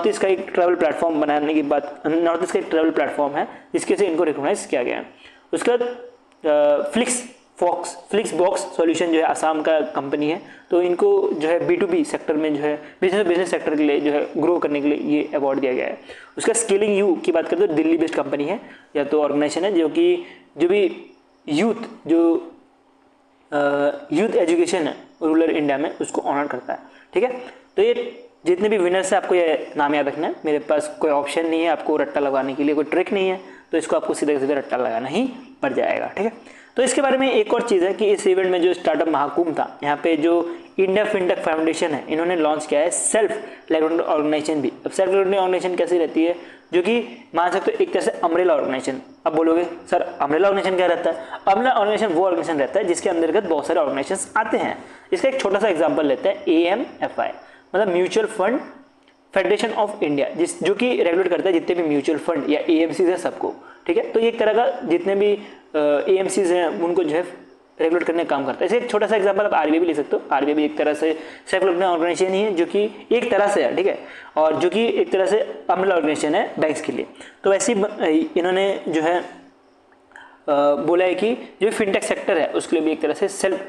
ईस्ट का एक ट्रैवल प्लेटफॉर्म बनाने की बात, नॉर्थ ईस्ट का एक ट्रैवल प्लेटफॉर्म है जिसके से इनको रिकॉग्नाइज किया गया है। उसके बाद फ्लिक्स बॉक्स सॉल्यूशन जो है असम का कंपनी है, तो इनको जो है B2B सेक्टर में जो है बिजनेस सेक्टर के लिए जो है ग्रो करने के लिए ये अवार्ड दिया गया है। उसका स्केलिंग यू की बात करते तो दिल्ली बेस्ड कंपनी है या तो ऑर्गेनाइजेशन है जो भी यूथ एजुकेशन है रूरल इंडिया में उसको ऑनर करता है। ठीक है, तो ये जितने भी विनर्स है आपको ये नाम याद रखना है। मेरे पास कोई ऑप्शन नहीं है आपको रट्टा लगाने के लिए, कोई ट्रिक नहीं है, तो इसको आपको सीधे सीधे रट्टा लगाना ही पड़ जाएगा। ठीक है, तो इसके बारे में एक और चीज़ है कि इस इवेंट में जो स्टार्टअप महाकुंभ था, यहाँ पे जो इंडिया फिनटेक फाउंडेशन है इन्होंने लॉन्च किया है सेल्फ रेगुलेटेड ऑर्गेनाइजेशन भी। अब सेल्फ रेगुलेटेड ऑर्गेनाइजेशन कैसी रहती है, जो कि मान सकते हो एक तरह से अम्ब्रेला ऑर्गेनाइजेशन। अब बोलोगे सर अम्ब्रेला ऑर्गेनाइजेशन क्या रहता है, अम्ब्रेला ऑर्गेनाइजेशन वो ऑर्गेनाइजेशन रहता है जिसके अंतर्गत बहुत सारे ऑर्गेनाइजेशन आते हैं। इसका एक छोटा सा एग्जाम्पल लेते हैं, AMFI मतलब mutual fund federation of India, जो कि रेगुलेट करता है जितने भी म्यूचुअल फंड या AMCs है सबको। ठीक है, तो ये एक तरह का जितने भी AMCs हैं उनको जो है रेगुलेट करने का काम करता है। इसे एक छोटा सा एग्जांपल आप RBI भी ले सकते हो। RBI भी एक तरह से सेल्फ रेगुलेटेड ऑर्गेनाइजेशन ही है जो कि एक तरह से है। ठीक है, और जो कि एक तरह से अम्ब्रेला ऑर्गेनाइजेशन है बैंक्स के लिए। तो वैसे इन्होंने जो है बोला है कि जो फिनटेक सेक्टर है उसके लिए भी एक तरह से सेल्फ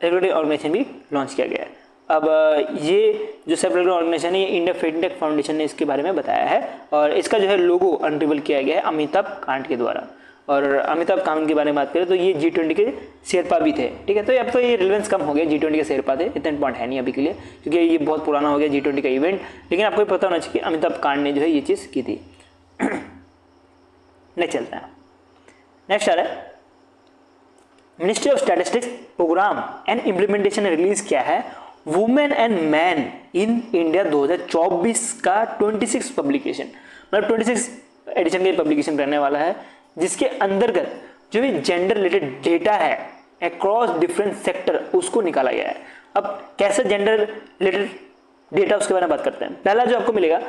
रेगुलेटेड ऑर्गेनाइजेशन भी लॉन्च किया गया है। अब ये जो सेल्फ रेगुलेटेड ऑर्गेनाइजेशन है ये इंडिया फिनटेक फाउंडेशन ने इसके बारे में बताया है, और इसका जो है लोगो अनरिवील किया गया है अमिताभ कांत के द्वारा। और अमिताभ कांत के बारे में बात करें तो ये G20 के शेरपा भी थे। ठीक है, तो अब तो ये रिलेवेंस कम हो गया, G20 के शेरपा थे, इतना इंपॉर्टेंट है नहीं अभी के लिए क्योंकि ये बहुत पुराना हो गया G20 का इवेंट। लेकिन आपको पता होना चाहिए कि अमिताभ कांत ने जो है ये चीज़ की थी। नेक्स्ट चलते हैं, नेक्स्ट आ रहा है ministry of statistics programme and implementation ने रिलीज किया है women and man in India 2024 का 26 पब्लिकेशन, मतलब 26 एडिशन का पब्लिकेशन रहने वाला है, जिसके अंतर्गत जो भी जेंडर रिलेटेड डेटा है अक्रॉस डिफरेंट सेक्टर उसको निकाला गया है। अब कैसे जेंडर रिलेटेड डेटा उसके बारे में बात करते हैं। पहला जो आपको मिलेगा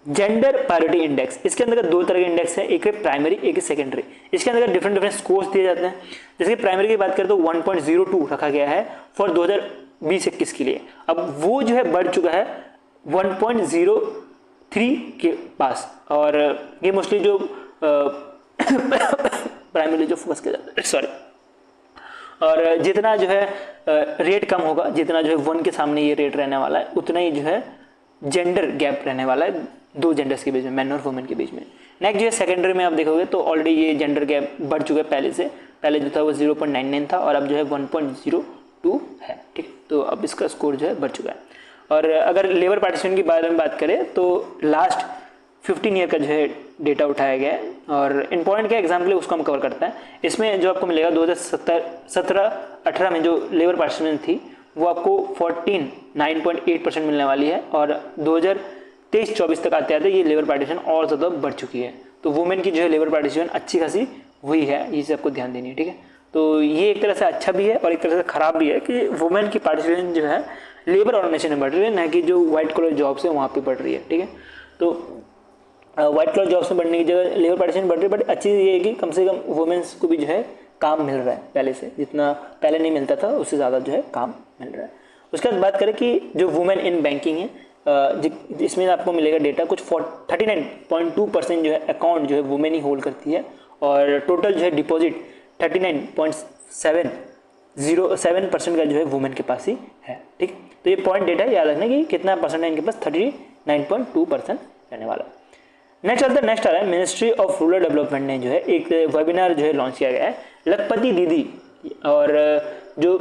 जेंडर प्रायोरिटी इंडेक्स, इसके अंदर दो तरह के इंडेक्स है, एक है प्राइमरी एक है सेकेंडरी। इसके अंदर डिफरेंट डिफरेंट स्कोर्स दिए जाते हैं। जैसे प्राइमरी की बात करें तो 1.02 रखा गया है फॉर 2020-21 के लिए। अब वो जो है बढ़ चुका है 1.03 के पास, और ये मोस्टली जो प्राइमरी जो फोकस किया जाता है, सॉरी, और जितना जो है रेट कम होगा, जितना जो है 1 के सामने ये रेट रहने वाला है, उतना ही जो है जेंडर गैप रहने वाला है दो जेंडर्स के बीच में, मैन और वुमेन के बीच में। नेक्स्ट जो है सेकेंडरी में आप देखोगे तो ऑलरेडी ये जेंडर गैप बढ़ चुका है पहले से, पहले जो था वो 0.99 था और अब जो है 1.02 है, ठीक है। तो अब इसका स्कोर जो है बढ़ चुका है। और अगर लेबर पार्टिसिपेशन के बारे में बात करें तो लास्ट 15 ईयर का जो है डेटा उठाया गया है, और इंपॉर्टेंट क्या एग्जाम्पल है उसको हम कवर करते हैं। इसमें जो आपको मिलेगा 2017-18 में जो लेबर पार्टिसिपेशन थी वो आपको 49.8% मिलने वाली है, और 2023-24 तक आते आते ये लेबर पार्टिसिपेशन और ज़्यादा बढ़ चुकी है। तो वुमेन की जो है लेबर पार्टिसिपेशन अच्छी खासी हुई है, इसे आपको ध्यान देनी है, ठीक है। तो ये एक तरह से अच्छा भी है और एक तरह से खराब भी है कि वुमेन की पार्टिसिपेशन जो है लेबर ऑर्गेनाइजेशन में बढ़ रही है, ना कि जो व्हाइट कॉलर जॉब्स है वहाँ पे बढ़ रही है, ठीक है। तो व्हाइट कॉलर जॉब्स में बढ़ने की जगह लेबर पार्टिसिपेशन बढ़ रही है, बट अच्छी ये है कि कम से कम वुमेन्स को भी जो है काम मिल रहा है पहले से, जितना पहले नहीं मिलता था उससे ज़्यादा जो है काम मिल रहा है। उसके बाद बात करें कि जो वुमेन इन बैंकिंग है, इसमें आपको मिलेगा डेटा कुछ 39.2% जो है अकाउंट जो है वुमेन ही होल्ड करती है, और टोटल जो है डिपॉजिट 39.7% का जो है वुमेन के पास ही है, ठीक। तो ये पॉइंट डेटा याद रखना कि कितना परसेंट है इनके पास, 39.2% रहने वाला। नेक्स्ट आता है, नेक्स्ट आ रहा है मिनिस्ट्री ऑफ रूरल डेवलपमेंट ने जो है एक वेबिनार जो है लॉन्च किया गया है लखपति दीदी, और जो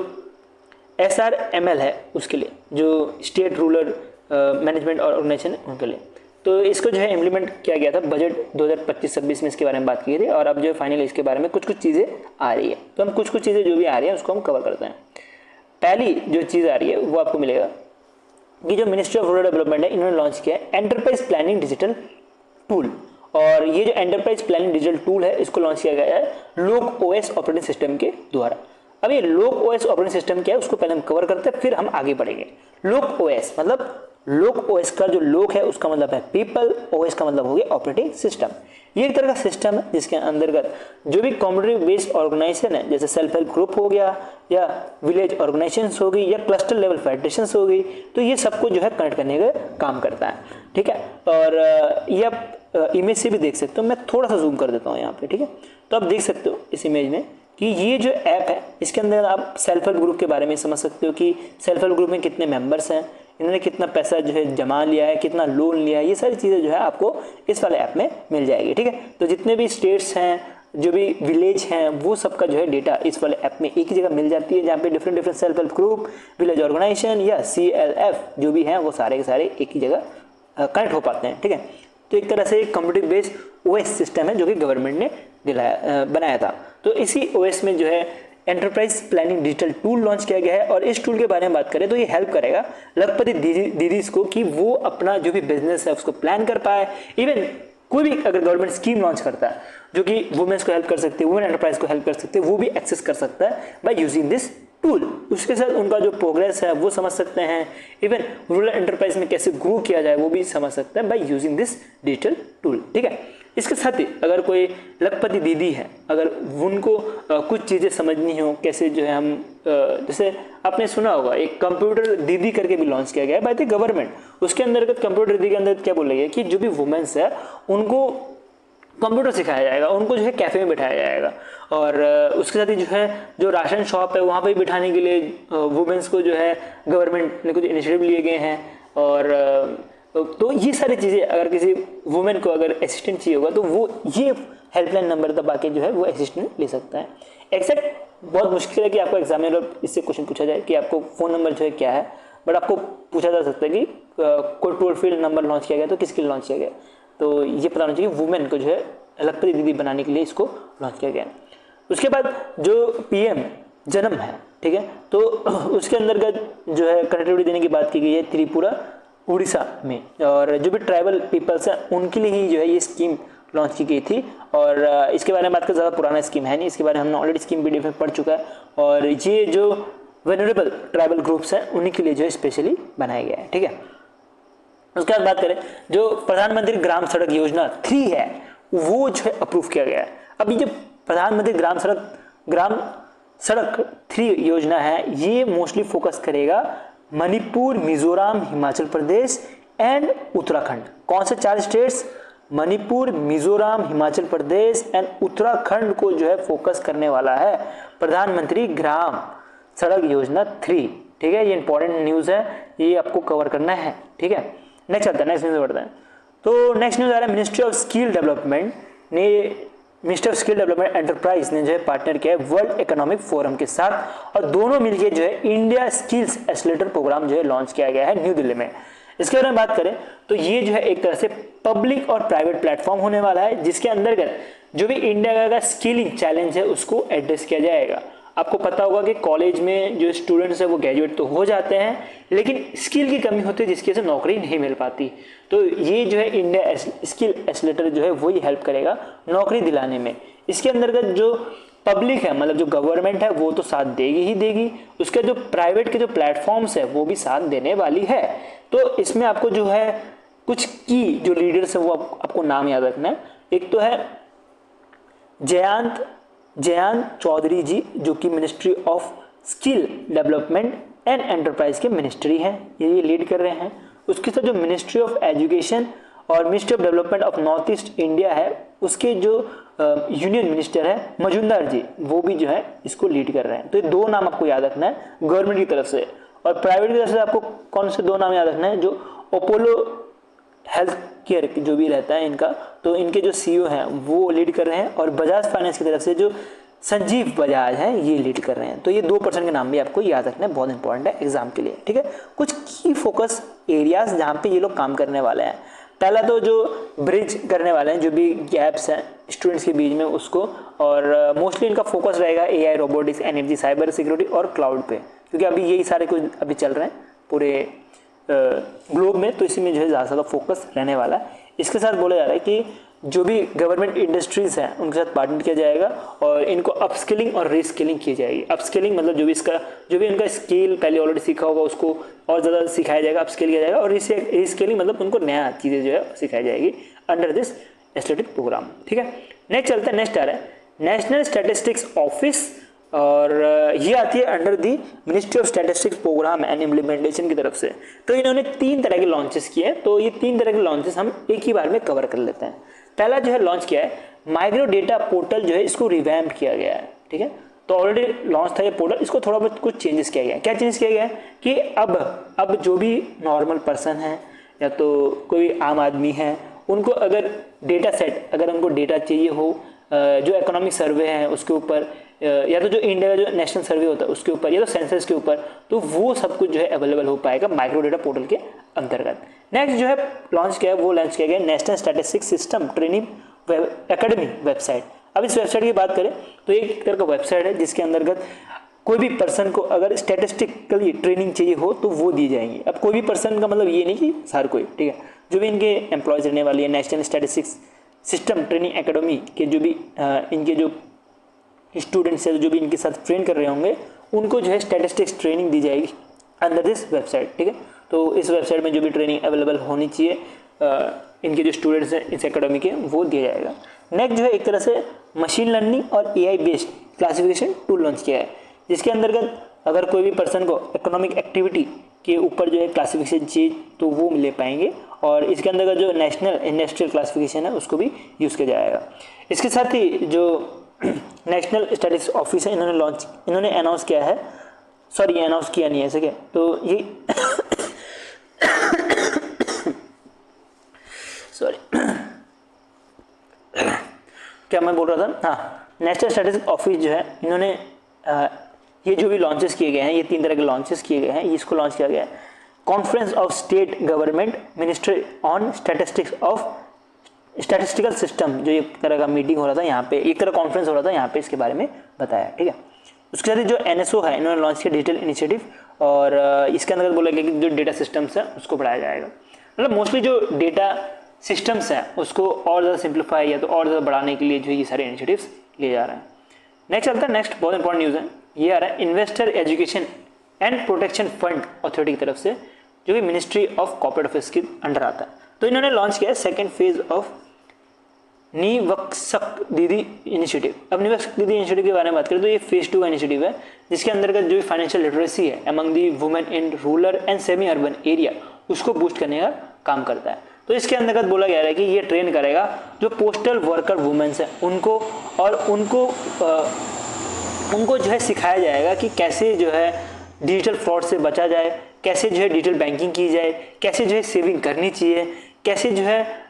SRML है उसके लिए, जो स्टेट रूरल मैनेजमेंट और ऑर्गेनाइजेशन उनके लिए। तो इसको जो है इम्प्लीमेंट किया गया था बजट 2025-26 में, इसके बारे में बात की थी, और अब जो है फाइनली इसके बारे में कुछ कुछ चीज़ें आ रही है। तो हम कुछ कुछ चीज़ें जो भी आ रही है उसको हम कवर करते हैं। पहली जो चीज़ आ रही है वो आपको मिलेगा कि जो मिनिस्ट्री ऑफ रूरल डेवलपमेंट है इन्होंने लॉन्च किया है एंटरप्राइज प्लानिंग डिजिटल टूल, और ये जो एंटरप्राइज प्लानिंग डिजिटल टूल है इसको लॉन्च किया गया है लोक OS ऑपरेटिंग सिस्टम के द्वारा। अब ये लोक OS ऑपरेटिंग सिस्टम क्या है उसको पहले हम कवर करते हैं, फिर हम आगे बढ़ेंगे। लोक OS मतलब लोक OS का जो लोक है उसका मतलब है पीपल, OS का मतलब हो गया ऑपरेटिंग सिस्टम। ये एक तरह का सिस्टम है जिसके अंतर्गत जो भी कम्युनिटी बेस्ड ऑर्गेनाइजेशन है, जैसे सेल्फ हेल्प ग्रुप हो गया या विलेज ऑर्गेनाइजेशन हो गई या क्लस्टर लेवल फेडरेशन हो गई, तो ये सबको जो है कनेक्ट करने का काम करता है, ठीक है। और ये आप इमेज से भी देख सकते हो, मैं थोड़ा सा जूम कर देता हूँ यहाँ पे, ठीक है। तो आप देख सकते हो इस इमेज में कि ये जो ऐप है इसके अंदर आप सेल्फ हेल्प ग्रुप के बारे में समझ सकते हो कि सेल्फ हेल्प ग्रुप में कितने मेंबर्स हैं, इन्होंने कितना पैसा जो है जमा लिया है, कितना लोन लिया है, ये सारी चीज़ें जो है आपको इस वाले ऐप में मिल जाएगी, ठीक है। तो जितने भी स्टेट्स हैं, जो भी विलेज हैं, वो सबका जो है डेटा इस वाले ऐप में एक ही जगह मिल जाती है, जहाँ पे different different self help group, village organisation या CLF जो भी हैं वो सारे के सारे एक ही जगह कनेक्ट हो पाते हैं, ठीक है। तो एक तरह से एक कम्युनिटी बेस्ड OS सिस्टम है जो कि गवर्नमेंट ने बनाया था। तो इसी OS में जो है enterprise planning digital tool launch किया गया है, और इस टूल के बारे में बात करें तो ये हेल्प करेगा लखपति दीदीज को कि वो अपना जो भी बिजनेस है उसको प्लान कर पाए। इवन कोई भी अगर गवर्नमेंट स्कीम लॉन्च करता है जो कि वुमेन्स को हेल्प कर सकती है, वुमेन एंटरप्राइज को हेल्प कर सकते हैं, वो भी एक्सेस कर सकता है बाय यूजिंग दिस टूल। उसके साथ उनका जो प्रोग्रेस है वो समझ सकते हैं, इवन रूरल एंटरप्राइज में कैसे ग्रो किया जाए वो भी समझ सकते हैं by using this digital tool, ठीक है। इसके साथ ही अगर कोई लखपति दीदी है, अगर उनको कुछ चीज़ें समझनी हो, कैसे जो है हम जैसे आपने सुना होगा एक कंप्यूटर दीदी करके भी लॉन्च किया गया है बाय द गवर्नमेंट। उसके अंतर्गत कंप्यूटर दीदी के अंदर क्या बोला गया कि जो भी वुमेन्स है उनको कंप्यूटर सिखाया जाएगा, उनको जो है कैफे में बिठाया जाएगा, और उसके साथ ही जो है जो राशन शॉप है वहाँ पे बिठाने के लिए वुमेन्स को जो है गवर्नमेंट ने कुछ इनिशिएटिव लिए गए हैं। और तो ये सारी चीज़ें अगर किसी वुमेन को अगर असिस्टेंट चाहिए होगा तो वो ये हेल्पलाइन नंबर दबा के जो है वो असिस्टेंट ले सकता है। एक्सेप्ट बहुत मुश्किल है कि आपको एग्जाम में इससे क्वेश्चन पूछा जाए कि आपको फ़ोन नंबर जो है क्या है, बट आपको पूछा जा सकता है कि कोई टोल फ्री नंबर लॉन्च किया गया तो किसके लिए लॉन्च किया गया, तो ये पता होना चाहिए वुमेन को जो है लखपति दीदी बनाने के लिए इसको लॉन्च किया गया। उसके बाद जो PM जन्म है, ठीक है, तो उसके अंतर्गत जो है कनेक्टिविटी देने की बात की गई है त्रिपुरा उड़ीसा में, और जो भी ट्राइबल पीपल्स हैं उनके लिए ही जो है ये स्कीम लॉन्च की गई थी। और इसके बारे में बात कर ज़्यादा पुराना स्कीम है नहीं, इसके बारे में हमने ऑलरेडी स्कीम PDF में पढ़ चुका है, और ये जो वेनरेबल ट्राइबल ग्रुप्स हैं उन्हीं के लिए जो है स्पेशली बनाया गया है, ठीक है। उसके बाद बात करें जो प्रधानमंत्री ग्राम सड़क योजना 3 है वो जो है अप्रूव किया गया है। अब ये जो प्रधानमंत्री ग्राम सड़क 3 योजना है ये मोस्टली फोकस करेगा मणिपुर, मिजोरम, हिमाचल प्रदेश एंड उत्तराखंड। कौन से 4 स्टेट्स? मणिपुर, मिजोरम, हिमाचल प्रदेश एंड उत्तराखंड को जो है फोकस करने वाला है प्रधानमंत्री ग्राम सड़क योजना 3। ठीक है, ये इंपॉर्टेंट न्यूज़ है, ये आपको कवर करना है। ठीक है, नेक्स्ट चलता है, नेक्स्ट न्यूज़ बढ़ते हैं। तो नेक्स्ट न्यूज़ आ रहा है ministry of skill development enterprise ने जो है पार्टनर किया है वर्ल्ड इकोनॉमिक फोरम के साथ और दोनों मिलकर जो है इंडिया स्किल्स एक्सेलेरेटर प्रोग्राम जो है लॉन्च किया गया है न्यू दिल्ली में। इसके बारे में बात करें तो ये जो है एक तरह से पब्लिक और प्राइवेट प्लेटफॉर्म होने वाला है जिसके अंतर्गत जो भी इंडिया का स्किलिंग चैलेंज है उसको एड्रेस किया जाएगा। आपको पता होगा कि कॉलेज में जो स्टूडेंट्स है वो ग्रेजुएट तो हो जाते हैं लेकिन स्किल की कमी होती है जिसकी वजह से नौकरी नहीं मिल पाती। तो ये जो है इंडिया स्किल एक्सेलेरेटर जो है वही हेल्प करेगा नौकरी दिलाने में। इसके अंतर्गत जो पब्लिक है मतलब जो गवर्नमेंट है वो तो साथ देगी ही देगी, उसके जो प्राइवेट के जो प्लेटफॉर्म्स है वो भी साथ देने वाली है। तो इसमें आपको जो है कुछ की जो लीडर्स है वो आपको नाम याद रखना है। एक तो है जयंत चौधरी जी जो कि ministry of skill development and enterprise के मिनिस्ट्री हैं, ये लीड कर रहे हैं। उसके साथ जो मिनिस्ट्री ऑफ एजुकेशन और ministry of development of north east India है उसके जो यूनियन मिनिस्टर है मजुमदार जी वो भी जो है इसको लीड कर रहे हैं। तो ये 2 नाम आपको याद रखना है गवर्नमेंट की तरफ से। और प्राइवेट की तरफ से आपको कौन से 2 नाम याद रखना है? जो अपोलो हेल्थ केयर जो भी रहता है इनका, तो इनके जो सीईओ हैं वो लीड कर रहे हैं और बजाज फाइनेंस की तरफ से जो संजीव बजाज है ये लीड कर रहे हैं। तो ये 2% के नाम भी आपको याद रखना है, बहुत इंपॉर्टेंट है एग्जाम के लिए। ठीक है, कुछ की फोकस एरियाज जहाँ पे ये लोग काम करने वाले हैं। पहला तो जो ब्रिज करने वाले हैं जो भी गैप्स हैं स्टूडेंट्स के बीच में उसको, और मोस्टली इनका फोकस रहेगा AI, robotics, energy, cyber security और क्लाउड पे, क्योंकि अभी यही सारे कुछ अभी चल रहे हैं पूरे ग्लोब में, तो इसी में जो है ज़्यादा फोकस रहने वाला है। इसके साथ बोला जा रहा है कि जो भी गवर्नमेंट इंडस्ट्रीज़ हैं उनके साथ पार्टनर किया जाएगा और इनको अपस्किलिंग और रीस्किलिंग की जाएगी। अपस्किलिंग मतलब जो भी उनका स्किल पहले ऑलरेडी सीखा होगा उसको और ज़्यादा सिखाया जाएगा, अपस्किल किया जाएगा, और रीस्किलिंग मतलब उनको नया चीज़ें जो है सिखाई जाएगी अंडर दिस एक्सेलेरेटेड प्रोग्राम। ठीक है, नेक्स्ट चलता है। नेक्स्ट आ रहा है नेशनल स्टैटिस्टिक्स ऑफिस, और ये आती है under the ministry of statistics programme and implementation की तरफ से। तो इन्होंने 3 तरह के लॉन्चेस किए हैं, तो ये 3 तरह के लॉन्चेस हम एक ही बार में कवर कर लेते हैं। पहला जो है लॉन्च किया है माइग्रो डेटा पोर्टल, जो है इसको रिवैम्प किया गया है। ठीक है, तो ऑलरेडी लॉन्च था ये पोर्टल, इसको थोड़ा बहुत कुछ चेंजेस किया गया है। क्या चेंजेस किया गया है कि अब जो भी नॉर्मल पर्सन है या तो कोई आम आदमी है उनको अगर डेटा सेट, अगर उनको डेटा चाहिए हो जो इकोनॉमिक सर्वे है उसके ऊपर, या तो जो इंडिया का जो नेशनल सर्वे होता है उसके ऊपर, या तो सेंसस के ऊपर, तो वो सब कुछ जो है अवेलेबल हो पाएगा माइक्रो डेटा पोर्टल के अंतर्गत। नेक्स्ट जो है लॉन्च किया है वो लॉन्च किया गया national statistics system training academy website. अब इस वेबसाइट की बात करें तो एक तरह का वेबसाइट है जिसके अंतर्गत कोई भी पर्सन को अगर स्टैटिस्टिकली ट्रेनिंग चाहिए हो तो वो दी जाएंगी। अब कोई भी पर्सन का मतलब ये नहीं कि हर कोई, ठीक है, जो भी इनके एम्प्लॉयज रहने वाली है national statistics system training academy के जो भी इनके जो स्टूडेंट्स है जो भी इनके साथ ट्रेन कर रहे होंगे उनको जो है स्टैटिस्टिक्स ट्रेनिंग दी जाएगी अंडर दिस वेबसाइट। ठीक है, तो इस वेबसाइट में जो भी ट्रेनिंग अवेलेबल होनी चाहिए इनके जो स्टूडेंट्स हैं इस एकेडमी के वो दिया जाएगा। नेक्स्ट जो है एक तरह से मशीन लर्निंग और AI based classification tool launch किया है, जिसके अंतर्गत अगर कोई भी पर्सन को इकोनॉमिक एक्टिविटी के ऊपर जो है क्लासिफिकेशन चाहिए तो वो ले पाएंगे, और इसके अंदर जो नेशनल इंडस्ट्रियल क्लासिफिकेशन है उसको भी यूज़ किया जाएगा। इसके साथ ही जो नेशनल स्टैटिस्टिक्स ऑफिस है इन्होंने अनाउंस किया है, सॉरी ये अनाउंस किया नहीं है ऐसे क्या, तो ये सॉरी क्या मैं बोल रहा था, हाँ, नेशनल स्टैटिस्टिक्स ऑफिस जो है इन्होंने ये जो भी लॉन्चेस किए गए हैं, ये 3 तरह के लॉन्चेस किए गए हैं, इसको लॉन्च किया गया है conference of state government ministry on statistical system, जो एक तरह का मीटिंग हो रहा था यहाँ पे, एक तरह कॉन्फ्रेंस हो रहा था यहाँ पे, इसके बारे में बताया। ठीक है, उसके साथ जो एनएसओ है इन्होंने लॉन्च किया डिजिटल इनिशिएटिव, और इसके अंदर बोला गया कि जो डेटा सिस्टम्स है उसको बढ़ाया जाएगा। मतलब मोस्टली जो डेटा सिस्टम्स हैं उसको और ज़्यादा सिंप्लीफाई या तो और ज़्यादा बढ़ाने के लिए जो ये सारे इनिशिएटिव्स लिए जा रहे हैं। नेक्स्ट चलता है, नेक्स्ट बहुत इंपॉर्टेंट न्यूज़ है, ये आ रहा है investor education and protection fund authority की तरफ से जो कि मिनिस्ट्री ऑफ कॉर्पोरेट अफेयर्स के अंडर आता है। तो इन्होंने लॉन्च किया है सेकेंड फेज ऑफ निवक्सक दीदी इनिशिएटिव। अब निवक्सक दीदी इनिशिएटिव के बारे में बात करें तो ये फेज 2 का इनिशिएटिव है, जिसके अंतर्गत जो फाइनेंशियल लिटरेसी है among the women in rural and semi urban area उसको बूस्ट करने का काम करता है। तो इसके अंतर्गत बोला गया है कि ये ट्रेन करेगा जो पोस्टल वर्कर वुमेन्स हैं उनको, और उनको जो है सिखाया जाएगा कि कैसे जो है डिजिटल फ्रॉड से बचा जाए, कैसे जो है डिजिटल बैंकिंग की जाए, कैसे जो है सेविंग करनी चाहिए, कैसे जो है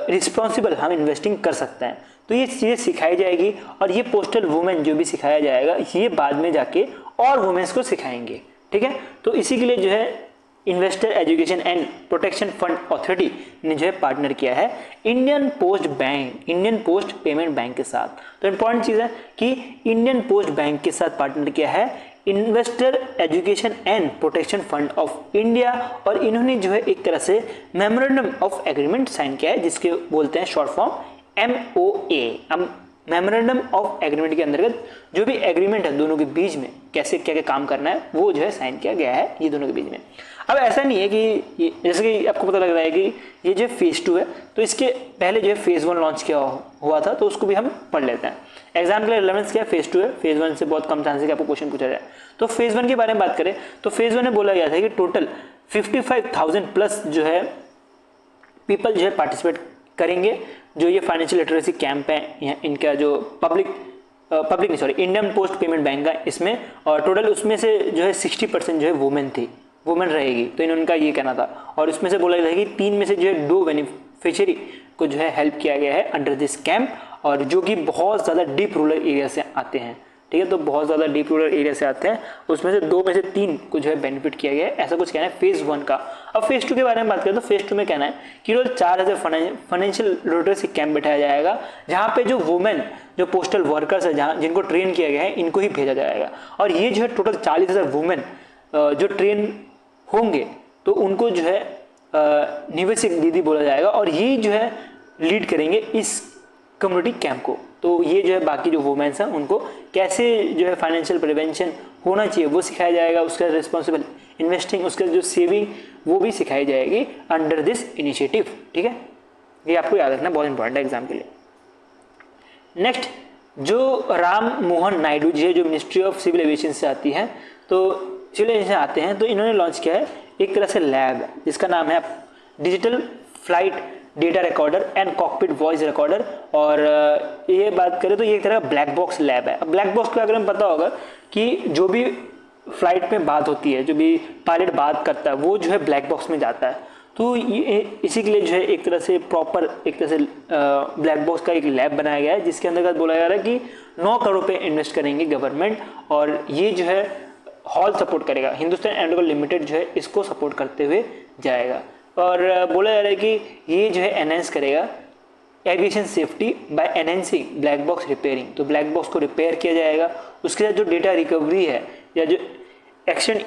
रिस्पॉन्सिबल हम इन्वेस्टिंग कर सकते हैं। तो ये चीज़ें सिखाई जाएगी, और ये पोस्टल वुमेन जो भी सिखाया जाएगा ये बाद में जाके और वुमेन्स को सिखाएंगे, ठीक है। तो इसी के लिए जो है investor education and protection fund authority ने जो है पार्टनर किया है इंडियन पोस्ट पेमेंट बैंक के साथ। तो इंपॉर्टेंट चीज़ है कि इंडियन पोस्ट बैंक के साथ पार्टनर किया है investor education and protection fund of India, और इन्होंने जो है एक तरह से मेमोरेंडम ऑफ एग्रीमेंट साइन किया है, जिसके बोलते हैं short form MOA। Memorandum of agreement के अंतर्गत जो भी एग्रीमेंट है दोनों के बीच में कैसे क्या क्या काम करना है वो जो है साइन किया गया है ये दोनों के बीच में। अब ऐसा नहीं है कि जैसे कि आपको पता लग रहा है कि ये जो फेज 2 है, तो इसके पहले जो है फेज 1 लॉन्च किया हुआ था, तो उसको भी हम पढ़ लेते हैं। एग्जाम के लिए रिलेवेंस क्या है, फेज 2 है, फेज 1 से बहुत कम चांस है कि आपको क्वेश्चन पूछा जाए। तो फेज 1 के बारे में बात करें तो फेज 1 में बोला गया था कि टोटल 55,000 प्लस जो है पीपल जो है पार्टिसिपेट करेंगे, जो ये फाइनेंशियल लिटरेसी कैंप है इनका जो इंडियन पोस्ट पेमेंट बैंक का इसमें, और टोटल उसमें से जो है 60% जो है वुमेन रहेगी। तो इनका ये कहना था, और इसमें से बोला गया कि 3 में से जो है 2 बेनिफिशियरी को जो है हेल्प किया गया है अंडर दिस कैंप, और जो कि बहुत ज़्यादा डीप रूरल एरिया से आते हैं, ठीक है। तो बहुत ज़्यादा डीप रूरल एरिया से आते हैं, उसमें से 2 में से 3 को जो है बेनिफिट किया गया है, ऐसा कुछ कहना है फेज 1 का। अब फेज 2 के बारे में बात करें तो फेज 2 में कहना है कि रोज 4,000 फाइनेंशियल लिटरेसी कैंप बैठाया जाएगा, जहाँ पे जो वुमेन जो पोस्टल वर्कर्स है जहाँ जिनको ट्रेन किया गया है इनको ही भेजा जाएगा। और ये जो है टोटल 40,000 वुमेन जो ट्रेन होंगे तो उनको जो है निवेशक दीदी बोला जाएगा, और ये जो है लीड करेंगे इस कम्युनिटी कैंप को। तो ये जो है बाकी जो वुमेन्स हैं उनको कैसे जो है फाइनेंशियल प्रिवेंशन होना चाहिए वो सिखाया जाएगा, उसका रिस्पॉन्सिबल इन्वेस्टिंग, उसका जो सेविंग वो भी सिखाई जाएगी अंडर दिस इनिशिएटिव, ठीक है। ये आपको याद रखना, बहुत इंपॉर्टेंट है एग्जाम के लिए। नेक्स्ट जो राम मोहन नायडू जी है जो मिनिस्ट्री ऑफ सिविल एविएशन से आती है, तो सिविल एविएशन आते हैं, तो इन्होंने लॉन्च किया है एक तरह से लैब जिसका नाम है digital flight data recorder and cockpit voice recorder. और ये बात करें तो ये एक तरह का ब्लैक बॉक्स लैब है। अब ब्लैक बॉक्स के बारे में पता होगा कि जो भी फ्लाइट में बात होती है, जो भी पायलट बात करता है वो जो है ब्लैक बॉक्स में जाता है। तो ये इसी के लिए जो है एक तरह से प्रॉपर एक तरह से ब्लैक बॉक्स का एक लैब बनाया गया है, जिसके अंतर्गत बोला जा रहा है कि 9 करोड़ रुपये इन्वेस्ट करेंगे गवर्नमेंट, और ये जो है हॉल सपोर्ट करेगा, हिंदुस्तान एरोनॉटिकल लिमिटेड जो है इसको सपोर्ट करते हुए जाएगा। और बोला जा रहा है कि ये जो है एनहेंस करेगा aviation safety bye enhancing black box repairing. तो ब्लैक बॉक्स को रिपेयर किया जाएगा, उसके साथ जो डेटा रिकवरी है या जो एक्शन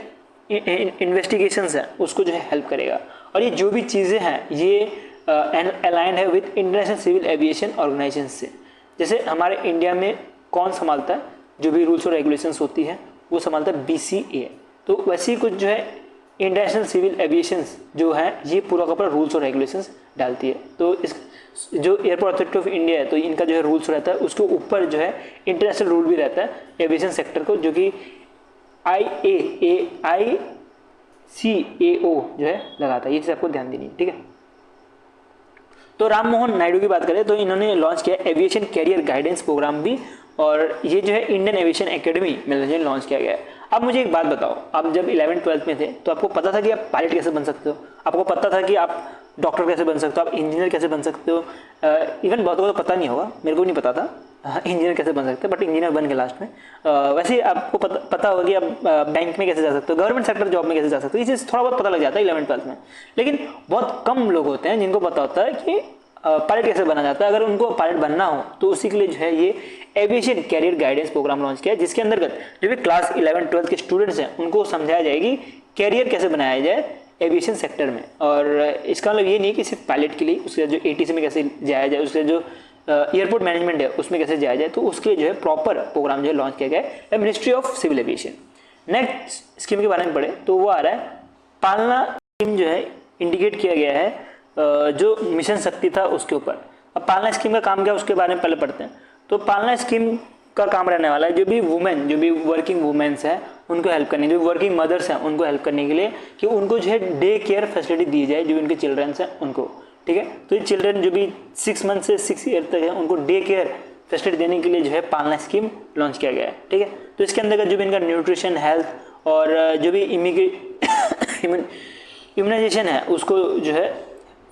इन्वेस्टिगेशंस हैं उसको जो है हेल्प करेगा। और ये जो भी चीज़ें हैं ये अलाइंड है with international civil aviation organisation से। जैसे हमारे इंडिया में कौन संभालता है, जो भी रूल्स और रेगुलेशंस होती हैं वो संभालता है BCA। तो वैसे ही कुछ जो है इंटरनेशनल सिविल एविएशन जो है ये पूरा का पूरा रूल्स और रेगुलेशंस डालती है। तो इस जो एयरपोर्ट अथॉरिटी ऑफ इंडिया है तो इनका जो है रूल्स रहता है, उसके ऊपर जो है इंटरनेशनल रूल भी रहता है एविएशन सेक्टर को, जो कि ICAO जो है लगाता है। ये चीज़ आपको ध्यान देनी है, ठीक है। तो राम मोहन नायडू की बात करें तो इन्होंने लॉन्च किया एविएशन कैरियर गाइडेंस प्रोग्राम भी, और ये जो है इंडियन एविएशन एकेडमी में लॉन्च किया गया है। अब मुझे एक बात बताओ, आप जब 11th-12th में थे तो आपको पता था कि आप पायलट कैसे बन सकते हो, आपको पता था कि आप डॉक्टर कैसे बन सकते हो, आप इंजीनियर कैसे बन सकते हो। इवन बहुतों को तो पता नहीं होगा, मेरे को नहीं पता था इंजीनियर कैसे बन सकते हैं, बट इंजीनियर बन गए लास्ट में। वैसे आपको पता होगा कि आप बैंक में कैसे जा सकते हो, गवर्नमेंट सेक्टर जॉब में कैसे जा सकते हो, ये चीज़ थोड़ा बहुत पता लग जाता है 11th-12th में। लेकिन बहुत कम लोग होते हैं जिनको पता होता है कि पायलट कैसे बना जाता है। अगर उनको पायलट बनना हो तो उसी के लिए जो है ये aviation career guidance programme launch किया है, जिसके अंतर्गत जो भी क्लास 11-12 के स्टूडेंट्स हैं उनको समझाया जाएगी कैरियर कैसे बनाया जाए एविएशन सेक्टर में। और इसका मतलब ये नहीं कि सिर्फ पायलट के लिए, उसके जो ATC में कैसे जाया जाए, उसके जो एयरपोर्ट मैनेजमेंट है उसमें कैसे जाया जाए, तो उसके जो है प्रॉपर प्रोग्राम जो है लॉन्च किया गया है ministry of civil aviation. Next scheme के बारे में पढ़े तो वो आ रहा है पालना स्कीम जो है इंडिकेट किया गया है जो मिशन शक्ति था उसके ऊपर। अब पालना स्कीम का काम क्या है उसके बारे में पहले पढ़ते हैं। तो पालना स्कीम का काम रहने वाला है जो भी वुमेन, जो भी वर्किंग वुमेन्स हैं उनको हेल्प करने, जो वर्किंग मदर्स हैं उनको हेल्प करने के लिए कि उनको जो है डे केयर फैसिलिटी दी जाए जो भी उनके चिल्ड्रंस हैं उनको, ठीक है। तो ये चिल्ड्रन जो भी 6 मंथ से 6 ईयर तक है उनको डे केयर फैसिलिटी देने के लिए जो है पालना स्कीम लॉन्च किया गया है, ठीक है। तो इसके अंदर जो भी इनका न्यूट्रिशन, हेल्थ और जो भी इम्यूनाइजेशन है उसको जो है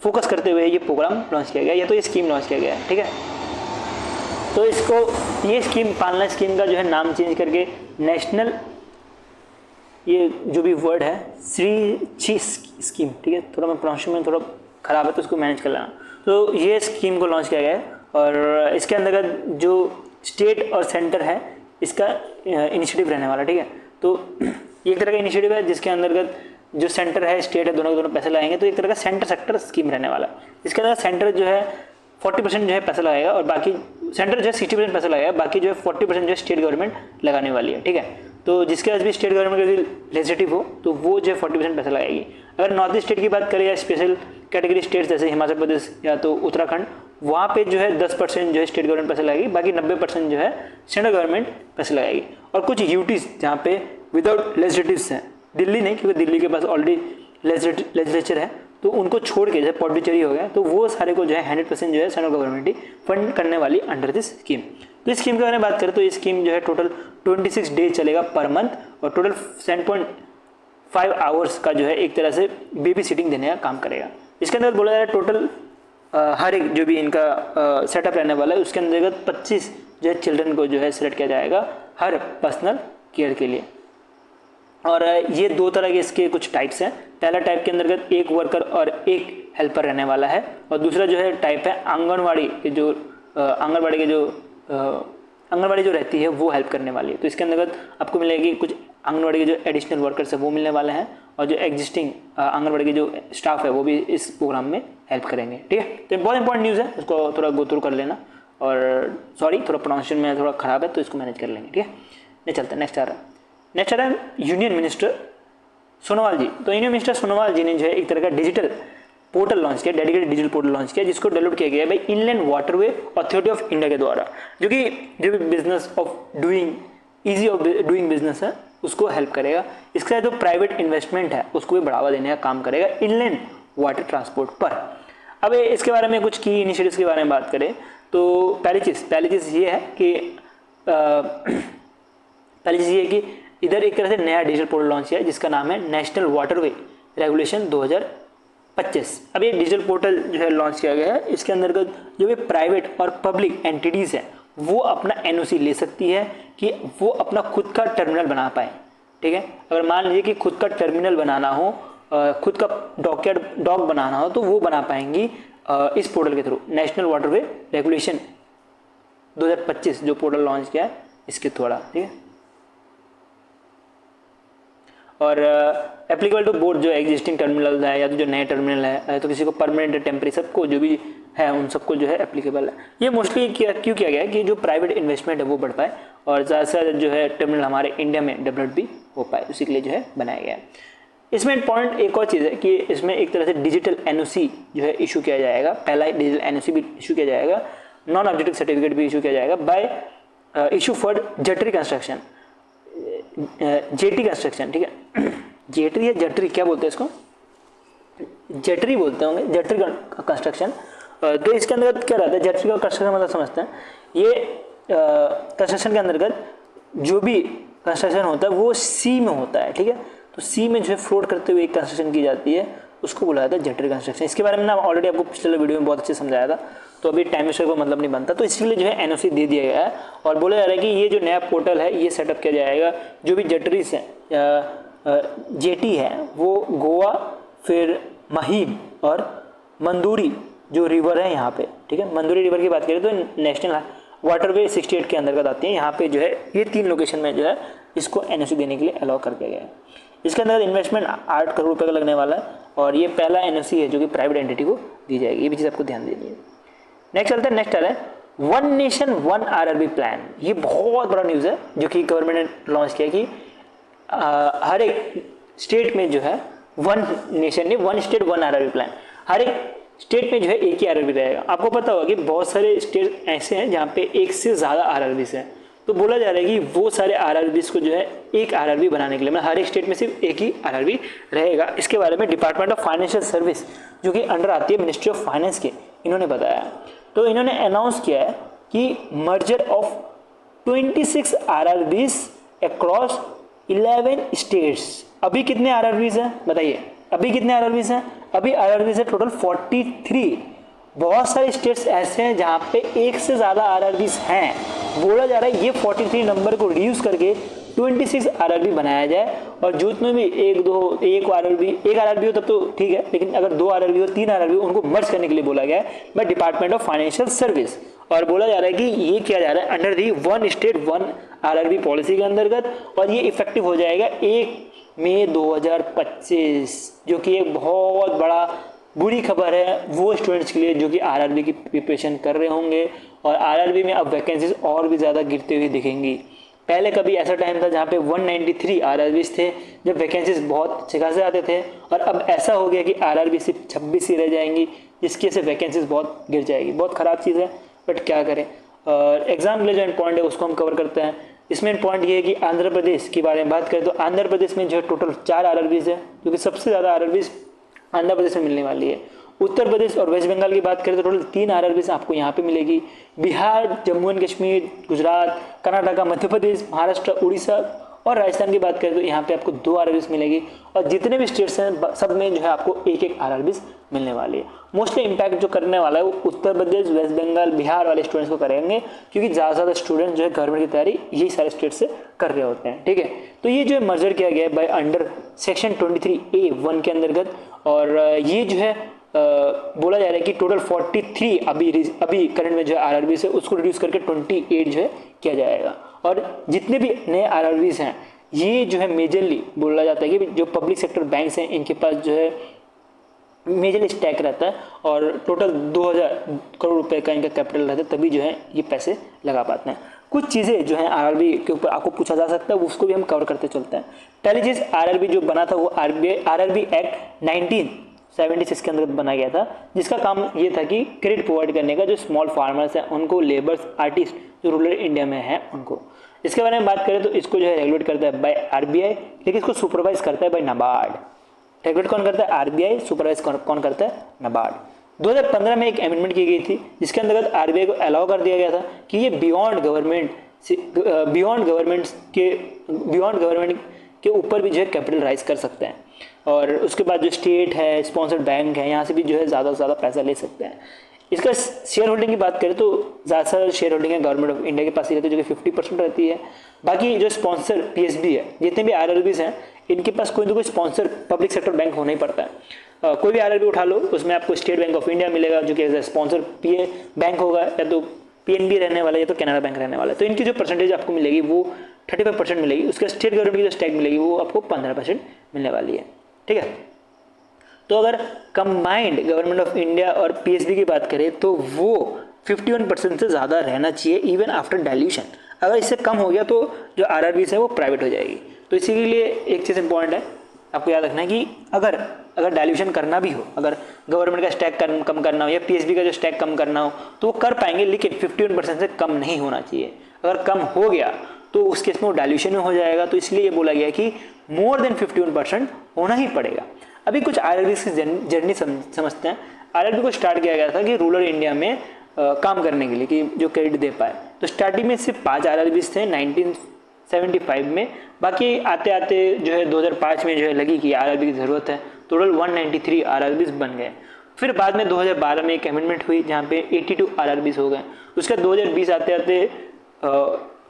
फोकस करते हुए ये प्रोग्राम लॉन्च किया गया, या तो ये स्कीम लॉन्च किया गया है, ठीक है। तो इसको ये स्कीम, पालना स्कीम का जो है नाम चेंज करके नेशनल, ये जो भी वर्ड है श्री स्कीम, ठीक है, थोड़ा मैं प्रोनाउंसिएशन में थोड़ा खराब है तो उसको मैनेज कर लेना। तो ये स्कीम को लॉन्च किया गया है और इसके अंतर्गत जो स्टेट और सेंटर है इसका इनिशिएटिव रहने वाला, ठीक है। तो ये एक तरह का इनिशिएटिव है जिसके अंतर्गत जो सेंटर है, स्टेट है, दोनों के दोनों पैसे लगाएंगे। तो एक तरह का सेंटर सेक्टर स्कीम रहने वाला। इसके अंदर सेंटर जो है 40% जो है पैसा लगाएगा और बाकी सेंटर जो है 60% पैसा लगाएगा, बाकी जो है 40% जो है स्टेट गवर्नमेंट लगाने वाली है, ठीक है। तो जिसके पास भी स्टेट गवर्नमेंट का लेजिस्लेटिव हो तो वो जो है 40% पैसा लगाएगी। अगर नॉर्थ ईस्ट स्टेट की बात करें या स्पेशल कैटेगरी स्टेट्स जैसे हिमाचल प्रदेश या तो उत्तराखंड, वहाँ पे जो है 10% जो है स्टेट गवर्नमेंट पैसा लगाएगी, बाकी 90% जो है सेंट्रल गवर्नमेंट पैसा लगाएगी। और कुछ यूटीज जहाँ पे विदाउट लेजिस्लेटिव्स हैं, दिल्ली नहीं क्योंकि दिल्ली के पास ऑलरेडी लेजिस्लेचर है, तो उनको छोड़ के जैसे पौंडीचेरी हो गया तो वो सारे को जो है 100% जो है सेंट्रल गवर्नमेंट ही फंड करने वाली अंडर दिस स्कीम। तो इस स्कीम के बारे में बात करें तो ये स्कीम जो है टोटल 26 डेज चलेगा पर मंथ और टोटल 7.5 आवर्स का जो है एक तरह से बेबी सिटिंग देने का काम करेगा। इसके अंदर बोला जा रहा है टोटल हर एक जो भी इनका सेटअप रहने वाला है उसके अंतर्गत 25 जो है चिल्ड्रन को जो है सिलेक्ट किया जाएगा हर पर्सनल केयर के लिए। और ये 2 तरह के इसके कुछ टाइप्स हैं। पहला टाइप के अंतर्गत एक वर्कर और एक हेल्पर रहने वाला है और दूसरा जो है टाइप है आंगनवाड़ी के जो आंगनवाड़ी जो रहती है वो हेल्प करने वाली है। तो इसके अंतर्गत आपको मिलेगी कुछ आंगनवाड़ी के जो एडिशनल वर्कर्स है वो मिलने वाले हैं और जो एग्जिस्टिंग आंगनवाड़ी के जो स्टाफ है वो भी इस प्रोग्राम में हेल्प करेंगे, ठीक है। तो बहुत इंपॉर्टेंट न्यूज़ है, इसको थोड़ा गो थ्रू कर लेना। और सॉरी थोड़ा प्रोनाउंसिएशन में थोड़ा खराब है तो इसको मैनेज कर लेंगे, ठीक है। नहीं चलते, नेक्स्ट आ रहा है यूनियन मिनिस्टर सोनोवाल जी। तो यूनियन मिनिस्टर सोनोवाल जी ने जो है एक तरह का डिजिटल पोर्टल लॉन्च किया, डेडिकेटेड डिजिटल पोर्टल लॉन्च किया जिसको डेवलप किया गया है भाई inland waterway authority of India के द्वारा, जो भी business of doing easy of doing business है उसको हेल्प करेगा। इसके साथ जो प्राइवेट इन्वेस्टमेंट है उसको भी बढ़ावा देने का काम करेगा इनलैंड वाटर ट्रांसपोर्ट पर। अब इसके बारे में कुछ की इनिशिएटिव्स के बारे में बात करें तो पहली चीज़ ये है कि इधर एक तरह से नया डिजिटल पोर्टल लॉन्च किया जिसका नाम है नेशनल वाटरवे रेगुलेशन 2025। अब ये डिजिटल पोर्टल जो है लॉन्च किया गया है, इसके अंतर्गत जो भी प्राइवेट और पब्लिक एंटिटीज़ हैं वो अपना एनओसी ले सकती है कि वो अपना खुद का टर्मिनल बना पाए, ठीक है। अगर मान लीजिए कि खुद का टर्मिनल बनाना हो, खुद का डॉक बनाना हो तो वो बना पाएंगी इस पोर्टल के थ्रू। नेशनल वाटरवे रेगुलेशन 2025 जो पोर्टल लॉन्च किया है इसके थ्रू, ठीक है। और एप्लीकेबल टू बोर्ड जो एग्जिस्टिंग टर्मिनल है या तो जो नए टर्मिनल है तो किसी को परमानेंट टेम्परेरी सबको जो भी है उन सबको जो है एप्लीकेबल है। ये मोस्टली क्यों किया गया है कि जो प्राइवेट इन्वेस्टमेंट है वो बढ़ पाए और ज़्यादा से ज़्यादा जो है टर्मिनल हमारे इंडिया में डेवलप भी हो पाए, उसी के लिए जो है बनाया गया है। इसमें इंपॉर्टेंट एक और चीज़ है कि इसमें एक तरह से डिजिटल एनओसी जो है इशू किया जाएगा। पहला डिजिटल एनओसी भी इशू किया जाएगा, नॉन ऑब्जेक्टिव सर्टिफिकेट भी इशू किया जाएगा by issue for jetty construction, jetty construction, ठीक है। जेटरी या जटरी क्या बोलते हैं इसको, जेटरी बोलते होंगे, जेटरी कंस्ट्रक्शन। तो इसके अंतर्गत क्या रहता है, जेटरी का कंस्ट्रक्शन मतलब समझते हैं, ये कंस्ट्रक्शन के अंतर्गत जो भी कंस्ट्रक्शन होता है वो सी में होता है, ठीक है। तो सी में जो है फ्लोट करते हुए एक कंस्ट्रक्शन की जाती है उसको बुलाया जाता है जेटरी कंस्ट्रक्शन। इसके बारे में ना ऑलरेडी आपको पिछले वीडियो में बहुत अच्छे समझाया था, तो अभी टाइम वेस्ट का मतलब नहीं बनता, तो इसलिए जो है एनओसी दे दिया गया है और बोला जा रहा है कि ये जो नया पोर्टल है ये सेटअप किया जाएगा। जो भी जेटरीज हैं जेटी है वो गोवा, फिर महीम और मंदूरी जो रिवर है यहाँ पे, ठीक है। मंदूरी रिवर की बात करें तो नेशनल वाटरवे 68 के अंतर्गत आती है। यहाँ पे जो है ये 3 लोकेशन में जो है इसको एनओसी देने के लिए अलाउ कर दिया गया है। इसके अंदर इन्वेस्टमेंट 8 करोड़ रुपये का लगने वाला है और ये पहला एनओसी है जो कि प्राइवेट एंटिटी को दी जाएगी, ये भी चीज़ आपको ध्यान देनी है। नेक्स्ट चलते हैं, नेक्स्ट आ रहा है one nation one RRB plan. ये बहुत बड़ा न्यूज़ है जो कि गवर्नमेंट ने लॉन्च किया कि हर एक स्टेट में जो है वन नेशन ने one state one RRB plan, हर एक स्टेट में जो है एक ही आरआरबी रहेगा। आपको पता होगा कि बहुत सारे स्टेट ऐसे हैं जहाँ पे एक से ज़्यादा आरआरबीस हैं, तो बोला जा रहा है कि वो सारे आरआरबीस को जो है एक आरआरबी बनाने के लिए, मतलब हर एक स्टेट में सिर्फ एक ही आरआरबी रहेगा। इसके बारे में डिपार्टमेंट ऑफ फाइनेंशियल सर्विस जो कि अंडर आती है मिनिस्ट्री ऑफ फाइनेंस के, इन्होंने बताया। तो इन्होंने अनाउंस किया है कि मर्जर ऑफ 26 आरआरबीस अक्रॉस 11 स्टेट्स। अभी कितने आरआरबीस हैं बताइए, अभी कितने आरआरबीस हैं? अभी आरआरबीस है टोटल 43। बहुत सारे स्टेट्स ऐसे हैं जहाँ पे एक से ज़्यादा आरआरबीस हैं। बोला जा रहा है ये 43 नंबर को रिड्यूस करके 26 आरआरबी बनाया जाए, और जितने भी एक आरआरबी हो तब तो ठीक है, लेकिन अगर 2 आरआरबी हो 3 आरआरबी हो उनको मर्ज करने के लिए बोला गया है by department of financial service. और बोला जा रहा है कि ये किया जा रहा है अंडर दी one state one RRB policy के अंतर्गत, और ये इफेक्टिव हो जाएगा 1 मई 2025, जो कि एक बहुत बड़ा बुरी खबर है वो स्टूडेंट्स के लिए जो कि आरआरबी की प्रिपरेशन कर रहे होंगे। और आरआरबी में अब वैकेंसीज और भी ज़्यादा गिरते हुए दिखेंगी। पहले कभी ऐसा टाइम था जहाँ पे 193 आरआरबीस थे, जब वैकेंसीज बहुत अच्छे खासे आते थे, और अब ऐसा हो गया कि आरआरबी सिर्फ 26 ही रह जाएंगी, जिसकी वजह से वैकेंसीज बहुत गिर जाएगी। बहुत ख़राब चीज़ है, बट क्या करें। एग्जाम के लिए जो इम्पॉइंट है उसको हम कवर करते हैं। इसमें पॉइंट ये है कि आंध्र प्रदेश के बारे में बात करें तो आंध्र प्रदेश में जो है टोटल 4 आरआरबीज है, क्योंकि सबसे ज़्यादा आरआरबीज आंध्र प्रदेश में मिलने वाली है। उत्तर प्रदेश और वेस्ट बंगाल की बात करें तो टोटल 3 आरआरबीज आपको यहाँ पे मिलेगी। बिहार, जम्मू एंड कश्मीर, गुजरात, कर्नाटका, मध्य प्रदेश, महाराष्ट्र, उड़ीसा और राजस्थान की बात करें तो यहाँ पे आपको 2 आरआरबीज मिलेगी। और जितने भी स्टेट्स हैं सब में जो है आपको एक आरआरबीज मिलने वाली है। मोस्टली इम्पैक्ट जो करने वाला है वो उत्तर प्रदेश, वेस्ट बंगाल, बिहार वाले स्टूडेंट्स को करेंगे, क्योंकि ज़्यादा से ज़्यादा स्टूडेंट जो है गवर्नमेंट की तैयारी यही सारे स्टेट से कर रहे होते हैं। ठीक है, तो ये जो है मर्जर किया गया है बाय अंडर सेक्शन 23A(1) के अंतर्गत। और ये जो है बोला जा रहा है कि टोटल 43 अभी करंट में जो है आरआरबीस है उसको रिड्यूस करके 28 जो है किया जाएगा। और जितने भी नए आरआरबीस हैं ये जो है मेजरली बोला जाता है कि जो पब्लिक सेक्टर बैंक्स हैं इनके पास जो है मेजरली स्टैक रहता है, और टोटल 2000 करोड़ रुपए का इनका कैपिटल रहता है, तभी जो है ये पैसे लगा पाते हैं। कुछ चीज़ें जो हैं आरआरबी के ऊपर आपको पूछा जा सकता है, उसको भी हम कवर करते चलते हैं। पहली चीज़, आरआरबी जो बना था वो आरआरबी एक्ट 1976 के अंतर्गत बनाया गया था, जिसका काम ये था कि क्रेडिट प्रोवाइड करने का जो स्मॉल फार्मर्स हैं उनको, लेबर्स, आर्टिस्ट जो रूरल इंडिया में हैं उनको। इसके बारे में बात करें तो इसको जो है रेगुलेट करता है बाय आरबीआई, लेकिन इसको सुपरवाइज करता है बाय नाबार्ड। रेगुलेट कौन करता है? आरबीआई। सुपरवाइज कौन करता है? नाबार्ड। 2015 में एक अमेंडमेंट की गई थी जिसके अंतर्गत आरबीआई को अलाउ कर दिया गया था कि ये बियॉन्ड गवर्नमेंट के ऊपर भी जो है कैपिटल राइज कर सकते हैं। और उसके बाद जो स्टेट है, स्पॉन्सर्ड बैंक है, यहाँ से भी जो है ज़्यादा से ज़्यादा पैसा ले सकते हैं। इसका शेयर होल्डिंग की बात करें तो ज़्यादातर शेयर होल्डिंग है गवर्नमेंट ऑफ इंडिया के पास ही रहती है, जो कि 50% रहती है। बाकी जो स्पॉन्सर पीएसबी है, जितने भी आरआरबीज हैं इनके पास कोई ना कोई स्पॉन्सर पब्लिक सेक्टर बैंक होना ही पड़ता है। कोई भी आरआरबी उठा लो उसमें आपको स्टेट बैंक ऑफ इंडिया मिलेगा जो कि एज ए स्पॉन्सर बैंक होगा, या तो पीएनबी रहने वाला है या तो कैनरा बैंक रहने वाला है। तो इनकी जो परसेंटेज आपको मिलेगी वो 35% मिलेगी। उसके स्टेट गवर्नमेंट की जो स्टैक मिलेगी वो आपको 15% मिलने वाली है। ठीक है, तो अगर कंबाइंड गवर्नमेंट ऑफ इंडिया और पीएसबी की बात करें तो वो 51% से ज़्यादा रहना चाहिए इवन आफ्टर डाइल्यूशन। अगर इससे कम हो गया तो जो आरआरबीज है वो प्राइवेट हो जाएगी। तो इसी के लिए एक चीज़ इंपॉर्टेंट है, आपको याद रखना है कि अगर डाइल्यूशन करना भी हो, अगर गवर्नमेंट का स्टैक कम करना हो या पीएसबी का जो स्टैक कम करना हो तो वो कर पाएंगे, लेकिन 51% से कम नहीं होना चाहिए। अगर कम हो गया तो उस केस में वो डाइल्यूशन में हो जाएगा। तो इसलिए ये बोला गया कि मोर देन 51% होना ही पड़ेगा। अभी कुछ आरआरबी की जर्नी समझते हैं। आरआरबी को स्टार्ट किया गया था कि रूरल इंडिया में काम करने के लिए, कि जो क्रेडिट दे पाए। तो स्टार्टिंग में सिर्फ 5 आरआरबीज थे 1975 में। बाकी आते आते जो है 2005 में जो है लगी कि आरआरबी की ज़रूरत है, टोटल 193 आरआरबीज बन गए। फिर बाद में 2012 में एक अमेंडमेंट हुई जहाँ पे 82 आरआरबीज हो गए। उसके बाद 2020 आते आते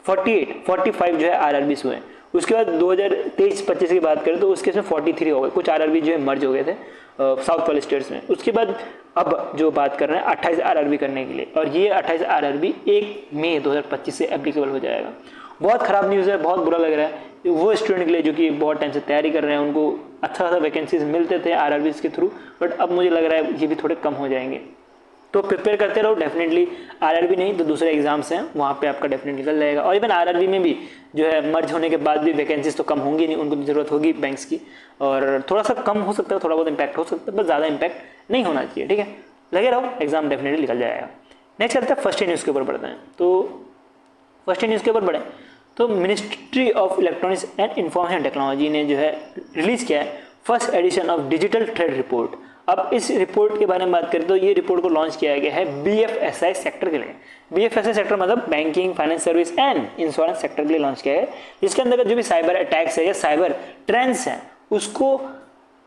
45 जो है आरआरबीज हुए। उसके बाद 2023-25 की बात करें तो उसके इसमें 43 हो गए। कुछ आरआरबी जो है मर्ज हो गए थे साउथ वाले स्टेट्स में। उसके बाद अब जो बात कर रहे हैं 28 आरआरबी करने के लिए, और ये 28 आरआरबी 1 मई 2025 से एप्लीकेबल हो जाएगा। बहुत ख़राब न्यूज़ है, बहुत बुरा लग रहा है वो स्टूडेंट के लिए जो कि बहुत टाइम से तैयारी कर रहे हैं। उनको अच्छा खासा वैकेंसीज मिलते थे आरआरबीज के थ्रू, बट अब मुझे लग रहा है ये भी थोड़े कम हो जाएंगे। तो प्रिपेयर करते रहो डेफिनेटली। आरआरबी नहीं तो दूसरे एग्जाम्स हैं वहाँ पे आपका डेफिनेटली निकल जाएगा। और इवन आरआरबी में भी जो है मर्ज होने के बाद भी वैकेंसीज तो कम होंगी नहीं, उनको जरूरत होगी बैंक्स की, और थोड़ा सा कम हो सकता है, थोड़ा बहुत इंपैक्ट हो सकता है, बस ज़्यादा इंपैक्ट नहीं होना चाहिए। ठीक है, लगे रहो, एग्जाम डेफिनेटली निकल जाएगा। नेक्स्ट चलते हैं फर्स्ट न्यूज़ के ऊपर बढ़ते हैं। तो फर्स्ट न्यूज़ के ऊपर बढ़े तो ministry of electronics and information technology ने जो है रिलीज किया है first edition of digital trade report. अब इस रिपोर्ट के बारे में बात करें तो ये रिपोर्ट को लॉन्च किया गया है BFSI सेक्टर के लिए। BFSI सेक्टर मतलब banking, finance service and insurance sector के लिए लॉन्च किया है, जिसके अंदर जो भी साइबर अटैक्स है या साइबर ट्रेंड्स हैं उसको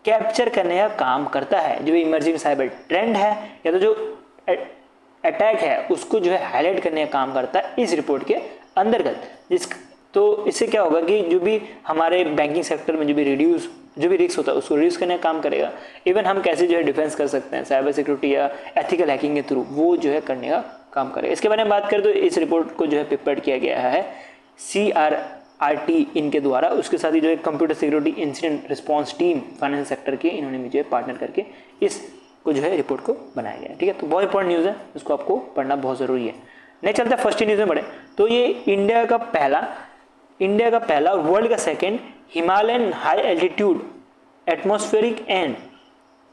कैप्चर करने का काम करता है। जो भी इमर्जिंग साइबर ट्रेंड है या तो जो अटैक है उसको जो है हाईलाइट करने का काम करता है इस रिपोर्ट के अंतर्गत। तो इससे क्या होगा कि जो भी हमारे बैंकिंग सेक्टर में जो भी रिस्क होता है उसको रिड्यूस करने का काम करेगा। इवन हम कैसे जो है डिफेंस कर सकते हैं साइबर सिक्योरिटी या एथिकल हैकिंग के थ्रू, वो जो है करने का काम करेगा। इसके बारे में बात करें तो इस रिपोर्ट को जो है प्रिपेयर किया गया है CRRT इनके द्वारा। उसके साथ ही जो है computer security incident response team finance sector के इन्होंने भी जो है पार्टनर करके इसको जो है रिपोर्ट को बनाया गया है। ठीक है, तो बहुत इंपॉर्टेंट न्यूज़ है, इसको आपको पढ़ना बहुत ज़रूरी है। नेक्स्ट चलता है फर्स्ट न्यूज़ में बढ़े तो ये इंडिया का पहला और वर्ल्ड का second Himalayan high altitude atmospheric and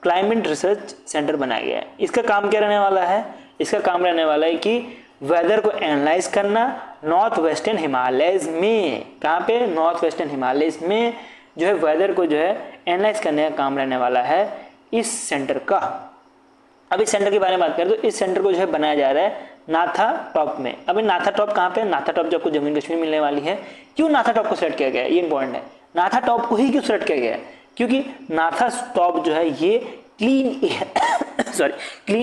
climate research centre बनाया गया है। इसका काम क्या रहने वाला है? इसका काम रहने वाला है कि वेदर को एनालाइज करना नॉर्थ वेस्टर्न हिमालयज में। कहाँ पे? नॉर्थ वेस्टर्न हिमालयज में जो है वेदर को जो है एनालाइज करने का काम रहने वाला है इस सेंटर का। अब इस सेंटर के बारे में बात करें तो इस सेंटर को जो है बनाया जा रहा है नाथा टॉप में। अभी नाथा टॉप कहाँ पे? नाथा टॉप जो आपको जम्मू कश्मीर मिलने वाली है। क्यों नाथा टॉप को सेलेक्ट किया गया है? ये इंपॉर्टेंट है। नाथा टॉप को ही क्यों सेलेक्ट किया गया है? क्योंकि नाथा टॉप जो है ये क्लीन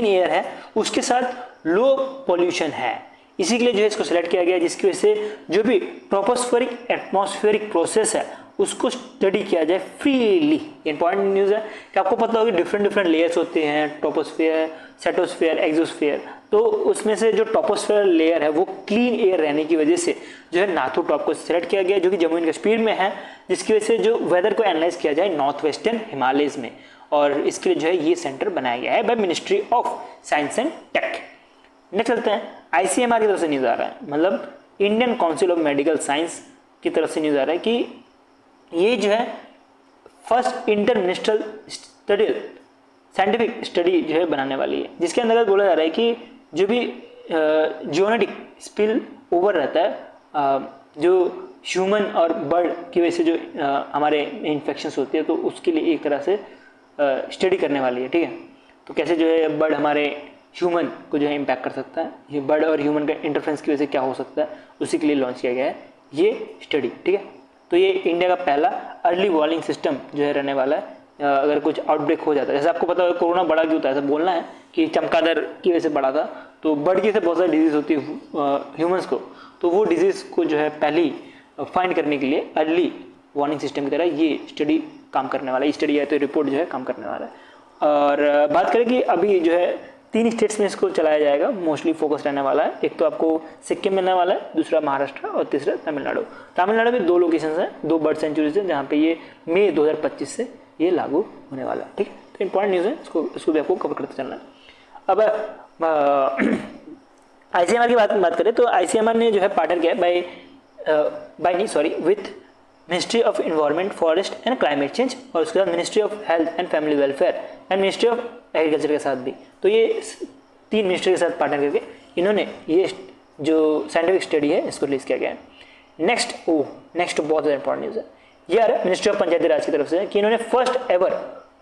एयर है, उसके साथ लो पॉल्यूशन है, इसी के लिए जो है इसको सिलेक्ट किया गया, जिसकी वजह से जो भी ट्रोपोस्फेरिक एटमॉस्फेरिक प्रोसेस है उसको स्टडी किया जाए फ्रीली। इंपॉर्टेंट न्यूज़ है कि आपको पता होगा डिफरेंट लेयर्स होते हैं, ट्रोपोस्फेयर, सेटोस्फेयर, एक्सोस्फेयर। तो उसमें से जो ट्रोपोस्फेयर लेयर है वो क्लीन एयर रहने की वजह से जो है नाथू टॉप को सिलेक्ट किया गया, जो कि जम्मू एंड कश्मीर में है, जिसकी वजह से जो वेदर को एनालाइज किया जाए नॉर्थ वेस्टर्न हिमालयज में। और इसके लिए जो है ये सेंटर बनाया गया है by ministry of science and tech. Next चलते हैं ICMR की तरफ से न्यूज़ आ रहा है, मतलब Indian council of medical science की तरफ से न्यूज़ आ रहा है कि ये जो है first inter ministerial study scientific study जो है बनाने वाली है, जिसके अंतर्गत बोला जा रहा है कि जो भी जोनेटिक स्पिल ओवर रहता है जो ह्यूमन और बर्ड की वजह से जो हमारे इन्फेक्शंस होती है, तो उसके लिए एक तरह से स्टडी करने वाली है। ठीक है, तो कैसे जो है बर्ड हमारे ह्यूमन को जो है इम्पैक्ट कर सकता है, ये बर्ड और ह्यूमन का इंटरफ्रेंस की वजह से क्या हो सकता है, उसी के लिए लॉन्च किया गया है ये स्टडी। ठीक है, तो ये इंडिया का पहला अर्ली वार्निंग सिस्टम जो है रहने वाला है। अगर कुछ आउटब्रेक हो जाता है, जैसे आपको पता है कोरोना बढ़ा क्यों था, ऐसा बोलना है कि चमगादड़ की वजह से बढ़ा था, तो बर्ड की वजह से बहुत सारी डिजीज़ होती है ह्यूमंस को, तो वो डिजीज़ को जो है पहली फाइंड करने के लिए अर्ली वार्निंग सिस्टम की तरह ये स्टडी काम करने वाला है। स्टडी है तो रिपोर्ट जो है काम करने वाला है। और बात करें कि अभी जो है 3 स्टेट्स में इसको चलाया जाएगा, मोस्टली फोकस रहने वाला है। एक तो आपको सिक्किम मिलने वाला है, दूसरा महाराष्ट्र और तीसरा तमिलनाडु। तमिलनाडु में 2 लोकेशंस हैं, 2 बर्ड सेंचुरीज हैं, जहाँ पे ये मई 2025 से ये लागू होने वाला है। ठीक है, तो इंपॉर्टेंट न्यूज़ है, इसको भी आपको कवर करते चलना है। अब ICMR की बात करें तो ICMR ने जो है पार्टनर किया है with ministry of environment, forest and climate change, और उसके बाद ministry of health and family welfare and ministry of agriculture के साथ भी। तो ये 3 मिनिस्ट्री के साथ पार्टनर करके इन्होंने ये जो साइंटिफिक स्टडी है इसको रिलीज किया गया है। नेक्स्ट बहुत ज़्यादा इंपॉर्टेंट न्यूज़ है, ये आ रहा है मिनिस्ट्री ऑफ पंचायती राज की तरफ से कि इन्होंने first ever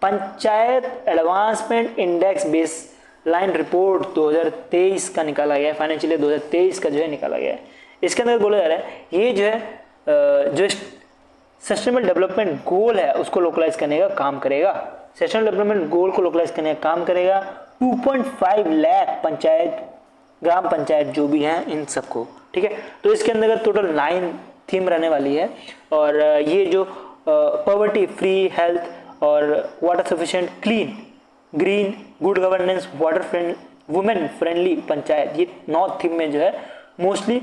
panchayat advancement index base line report 2023 का निकाला गया है, फाइनेंशियल ईयर 2023 का जो है निकाला गया है। इसके अंदर बोला जा रहा है ये जो है जो सस्टेनेबल डेवलपमेंट गोल है उसको लोकलाइज करने का काम करेगा। सस्टेनेबल डेवलपमेंट गोल को लोकलाइज करने का काम करेगा 2.5 लाख पंचायत, ग्राम पंचायत जो भी हैं इन सबको। ठीक है, तो इसके अंदर टोटल 9 थीम रहने वाली है, और ये जो पॉवर्टी फ्री, हेल्थ और water sufficient, clean, green, good governance, water friend, women friendly panchayat, ये 9 थीम में जो है मोस्टली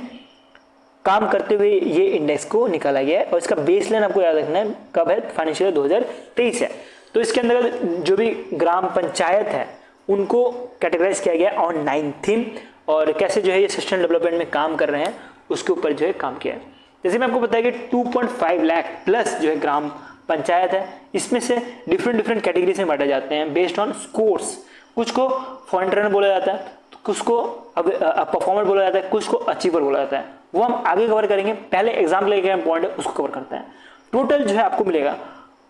काम करते हुए ये इंडेक्स को निकाला गया है। और इसका बेसलाइन आपको याद रखना है कब है, फाइनेंशियल 2023 है। तो इसके अंदर जो भी ग्राम पंचायत है उनको कैटेगराइज किया गया ऑन 9 थीम, और कैसे जो है ये सस्टेनेबल डेवलपमेंट में काम कर रहे हैं उसके ऊपर जो है काम किया है। जैसे मैं आपको बताया कि 2.5 लाख प्लस जो है ग्राम पंचायत है, इसमें से डिफरेंट कैटेगरीज में बांटे जाते हैं बेस्ड ऑन स्कोर्स। कुछ को फ्रंट रनर बोला जाता है, कुछ को परफॉर्मर बोला जाता है, कुछ को अचीवर बोला जाता है, वो हम आगे कवर करेंगे। पहले एग्जाम लेके पॉइंट है उसको कवर करते हैं। टोटल जो है आपको मिलेगा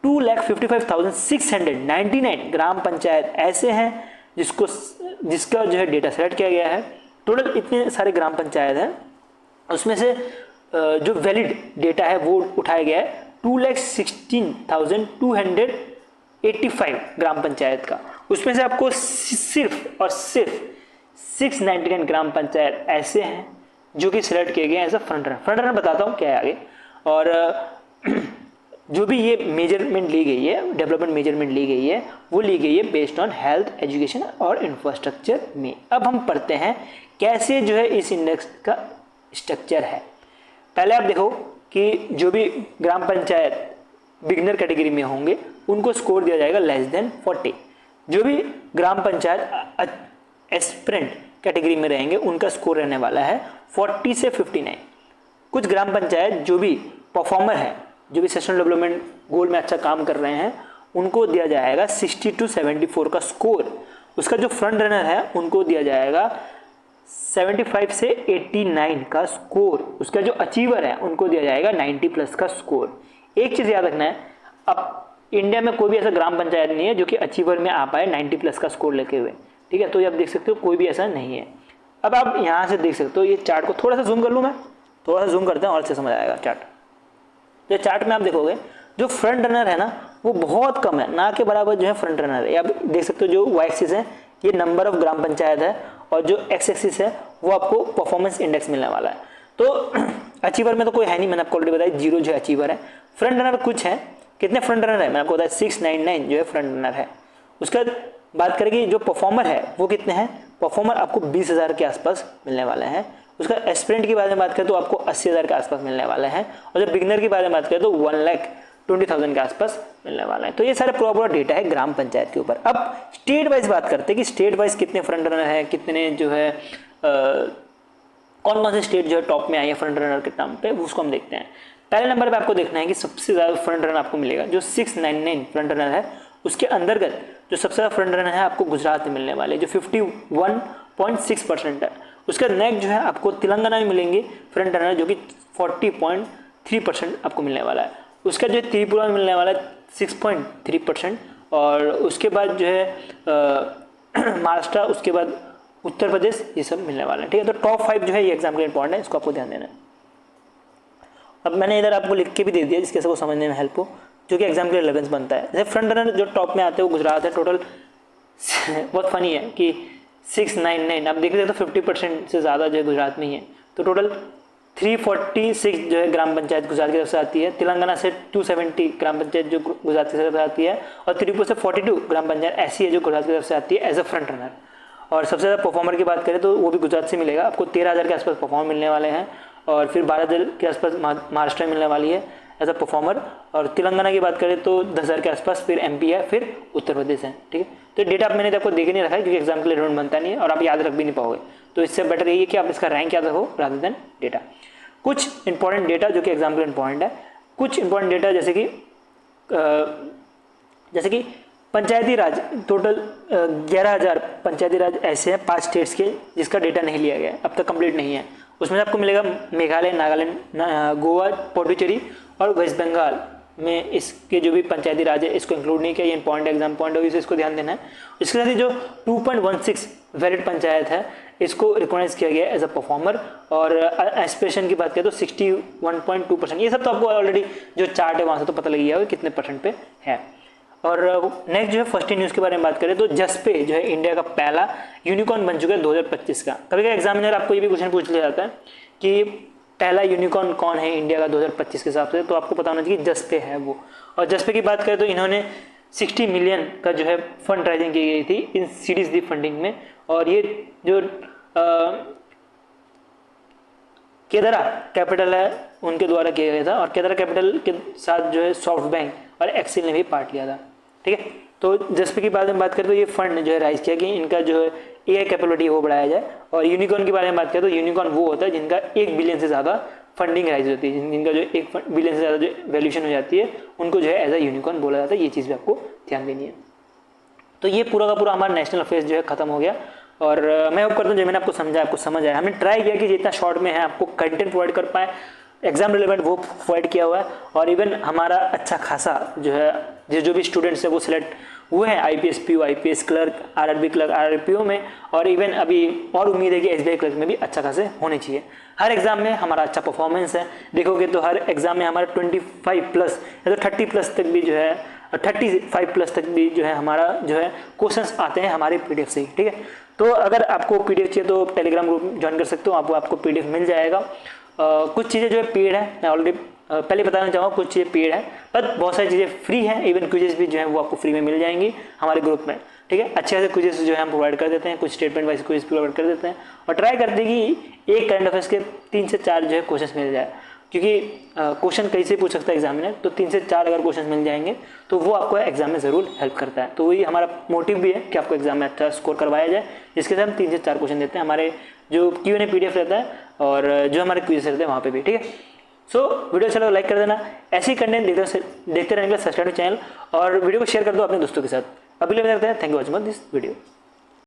2,55,699 ग्राम पंचायत ऐसे हैं जिसका जो है डेटा सेलेक्ट किया गया है। टोटल इतने सारे ग्राम पंचायत हैं, उसमें से जो वैलिड डेटा है वो उठाया गया है 2,16,285 ग्राम पंचायत का। उसमें से आपको सिर्फ और सिर्फ 699 ग्राम पंचायत ऐसे हैं जो कि सिलेक्ट किए गए हैं as a front runner. Front runner बताता हूँ क्या है आगे। और जो भी ये मेजरमेंट ली गई है, डेवलपमेंट मेजरमेंट ली गई है, वो ली गई है बेस्ड ऑन हेल्थ, एजुकेशन और इंफ्रास्ट्रक्चर में। अब हम पढ़ते हैं कैसे जो है इस इंडेक्स का स्ट्रक्चर है। पहले आप देखो कि जो भी ग्राम पंचायत बिगनर कैटेगरी में होंगे उनको स्कोर दिया जाएगा लेस देन 40। जो भी ग्राम पंचायत एस्पिरेंट कैटेगरी में रहेंगे उनका स्कोर रहने वाला है 40 से 59। कुछ ग्राम पंचायत जो भी परफॉर्मर है, जो भी सस्टेनेबल डेवलपमेंट गोल में अच्छा काम कर रहे हैं, उनको दिया जाएगा 60 to 74 का स्कोर। उसका जो फ्रंट रनर है उनको दिया जाएगा 75 से 89 का स्कोर। उसका जो अचीवर है उनको दिया जाएगा 90 प्लस का स्कोर। एक चीज़ याद रखना है, अब इंडिया में कोई भी ऐसा ग्राम पंचायत नहीं है जो कि अचीवर में आ पाए 90 प्लस का स्कोर लेके हुए, ठीक है। तो ये आप देख सकते हो कोई भी ऐसा नहीं है। अब आप यहाँ से देख सकते हो, ये चार्ट को थोड़ा सा जूम कर लूँ मैं, थोड़ा सा जूम करते हैं और अच्छे समझ आएगा चार्ट। तो चार्ट में आप देखोगे जो फ्रंट रनर है ना वो बहुत कम है, ना के बराबर जो है फ्रंट रनर है। आप देख सकते हो जो वाई एक्सिस है ये नंबर ऑफ ग्राम पंचायत है, और जो एक्स एक्सिस है वो आपको परफॉर्मेंस इंडेक्स मिलने वाला है। तो अचीवर में तो कोई है नहीं, मैंने आपको ऑलरेडी बताया 0 जो अचीवर है। फ्रंट रनर कुछ है, कितने फ्रंट रनर है मैंने आपको बताया 699 जो है फ्रंट रनर है। उसका बात करेंगे जो परफॉर्मर है वो कितने हैं, परफॉर्मर आपको 20,000 के आसपास मिलने वाले हैं। उसका एस्पिरेंट की बारे में बात करें तो आपको 80,000 के आसपास मिलने वाले हैं, और जब बिगनर की बारे में बात करें तो 1,20,000 के आसपास मिलने वाला है। तो ये सारा प्रॉपर डेटा है ग्राम पंचायत के ऊपर। अब स्टेट वाइज बात करते हैं कि स्टेट वाइज कितने फ्रंट रनर हैं, कितने जो है कौन कौन से स्टेट जो है टॉप में आई है फ्रंट रनर के नाम पे, उसको हम देखते हैं। पहले नंबर पे आपको देखना है कि सबसे ज़्यादा फ्रंट रनर आपको मिलेगा जो 699 फ्रंट रनर है। उसके अंतर्गत जो सबसे ज़्यादा फ्रंट रनर है आपको गुजरात में मिलने वाले जो 51.6% है। उसका नेक्स्ट जो है आपको तेलंगाना में मिलेंगे फ्रंट रनर जो कि 40.3% आपको मिलने वाला है। उसका जो है त्रिपुरा में मिलने वाला है 6.3%, और उसके बाद जो है महाराष्ट्र, उसके बाद उत्तर प्रदेश, ये सब मिलने वाला है, ठीक है। तो टॉप 5 जो है ये एग्जाम के लिए इंपॉर्टेंट है, इसको आपको ध्यान देना है। अब मैंने इधर आपको लिख के भी दे दिया जिसके सबको समझने में हेल्प हो, जो कि एग्जाम के लिए रिलेवेंस बनता है। जैसे फ्रंट रनर जो टॉप में आते हैं वो गुजरात है। टोटल बहुत फनी है कि 699 आप देख सकते हो 50% से ज़्यादा जो है गुजरात में ही है। तो टोटल 346 जो है ग्राम पंचायत गुजरात की तरफ से आती है। तेलंगाना से 270 ग्राम पंचायत जो गुजरात की तरफ से आती है, और त्रिपुरा से 42 ग्राम पंचायत ऐसी है जो गुजरात की तरफ से आती है एज अ फ्रंट रनर। और सबसे ज़्यादा परफॉर्मर की बात करें तो वो भी गुजरात से मिलेगा, आपको 13,000 के आसपास परफॉर्मर मिलने वाले हैं, और फिर 12,000 के आसपास महाराष्ट्र में मिलने वाली है एज अ परफॉर्मर। और तेलंगाना की बात करें तो 10,000 के आसपास, फिर MP है, फिर उत्तर प्रदेश है, ठीक है। तो डेटा मैंने आपको देख नहीं रखा है क्योंकि एग्जाम के लिए रिलेवेंट बनता नहीं है और आप याद रख भी नहीं पाओगे। तो इससे बेटर यही है कि आप इसका रैंक याद रखो रादर देन डेटा। कुछ इंपॉर्टेंट डेटा जो कि एग्जाम के लिए इंपॉर्टेंट है, कुछ इंपॉर्टेंट डेटा जैसे कि पंचायती राज, टोटल 11,000 पंचायती राज ऐसे हैं 5 स्टेट्स के जिसका डेटा नहीं लिया गया है, अब तक कंप्लीट नहीं है। उसमें आपको मिलेगा मेघालय, नागालैंड, गोवा, पुडुचेरी और वेस्ट बंगाल में इसके जो भी पंचायती राज है इसको इंक्लूड नहीं किया। ये इंपॉइंट एग्जाम पॉइंट ऑफ व्यू से इसको ध्यान देना है। इसके साथ ही जो 2.16 वैलिड पंचायत है इसको रिकॉग्नाइज किया गया एज अ परफॉर्मर। और एस्पिरेशन की बात करें तो 61.2%। ये सब तो आपको ऑलरेडी जो चार्ट है वहाँ से तो पता लग गया होगा कितने % पे है। और नेक्स्ट जो है फर्स्ट न्यूज़ के बारे में बात करें तो जसपे जो है इंडिया का पहला यूनिकॉर्न बन चुका है 2025 का। कभी कभी एग्जामिनर आपको ये भी क्वेश्चन पूछ लिया जाता है कि पहला यूनिकॉर्न कौन है इंडिया का 2025 के हिसाब से, तो आपको पता होना चाहिए जसपे है वो। और जसपे की बात करें तो इन्होंने 60 मिलियन का जो है फंड राइजिंग की गई थी इन सीरीज दी फंडिंग में। और ये जो केदारा कैपिटल है उनके द्वारा किया गया था, और केदारा कैपिटल के साथ जो है सॉफ्ट बैंक और एक्सिल ने भी पार्ट लिया था, ठीक है। तो जैसे कि बाद में बात करें तो ये फंड जो है राइज किया कि इनका जो है AI कैपेबिलिटी वो बढ़ाया जाए। और यूनिकॉर्न के बारे में बात करें तो यूनिकॉर्न वो होता है जिनका 1 बिलियन से ज़्यादा फंडिंग राइज होती है, जिनका जो 1 बिलियन से ज़्यादा जो वैल्यूशन हो जाती है उनको जो है एज अ यूनिकॉर्न बोला जाता है। ये चीज़ भी आपको ध्यान देनी है। तो ये पूरा का पूरा हमारा नेशनल अफेयर्स जो है खत्म हो गया। और मैं होप करता हूँ जो मैंने आपको समझा आपको समझ आया। हमने ट्राई किया कि जितना शॉर्ट में है आपको कंटेंट प्रोवाइड कर पाए, एग्जाम रिलेवेंट वो प्रोवाइड किया हुआ है। और इवन हमारा अच्छा खासा जो है जो भी स्टूडेंट्स है वो सिलेक्ट हुए हैं IPS PO, IPS clerk, RRB clerk, RRPO में। और इवन अभी और उम्मीद है कि SBI क्लर्क में भी अच्छा खासे होने चाहिए। हर एग्जाम में हमारा अच्छा परफॉर्मेंस है। देखोगे तो हर एग्जाम में हमारा 25+ या तो 30+ तक भी जो है 35+ तक भी जो है हमारा जो है क्वेश्चंस आते हैं हमारे PDF से ही। ठीक है, तो अगर आपको PDF चाहिए तो टेलीग्राम ग्रुप ज्वाइन कर सकते हो, आपको PDF मिल जाएगा। कुछ चीज़ें जो है पेड है, मैं ऑलरेडी पहले बताना चाहूँगा, कुछ चीज़ें पेड है पर बहुत सारी चीज़ें फ्री हैं। इवन क्विजेस भी जो है वो आपको फ्री में मिल जाएंगी हमारे ग्रुप में। ठीक है, अच्छे अच्छे क्विजेस जो है हम प्रोवाइड कर देते हैं, कुछ स्टेटमेंट वाइज क्विज प्रोवाइड कर देते हैं। और ट्राई करते हैं कि एक करंट अफेयर्स के 3 से 4 जो है क्वेश्चन मिल जाए, क्योंकि क्वेश्चन कहीं से पूछ सकता है एग्जामिनर। तो 3 से 4 अगर क्वेश्चन मिल जाएंगे तो वो आपको एग्जाम में ज़रूर हेल्प करता है। तो वही हमारा मोटिव भी है कि आपको एग्जाम में अच्छा स्कोर करवाया जाए, जिसके साथ हम 3 से 4 क्वेश्चन देते हैं। हमारे जो Q&A PDF रहता है और जो हमारे क्विज रहते हैं वहाँ पे भी। ठीक है, सो वीडियो अच्छा लगा लाइक कर देना। ऐसे ही कंटेंट देखते रहने के लिए सब्सक्राइब चैनल और वीडियो को शेयर कर दो अपने दोस्तों के साथ। अभी ले करते हैं। Thank you watching this video.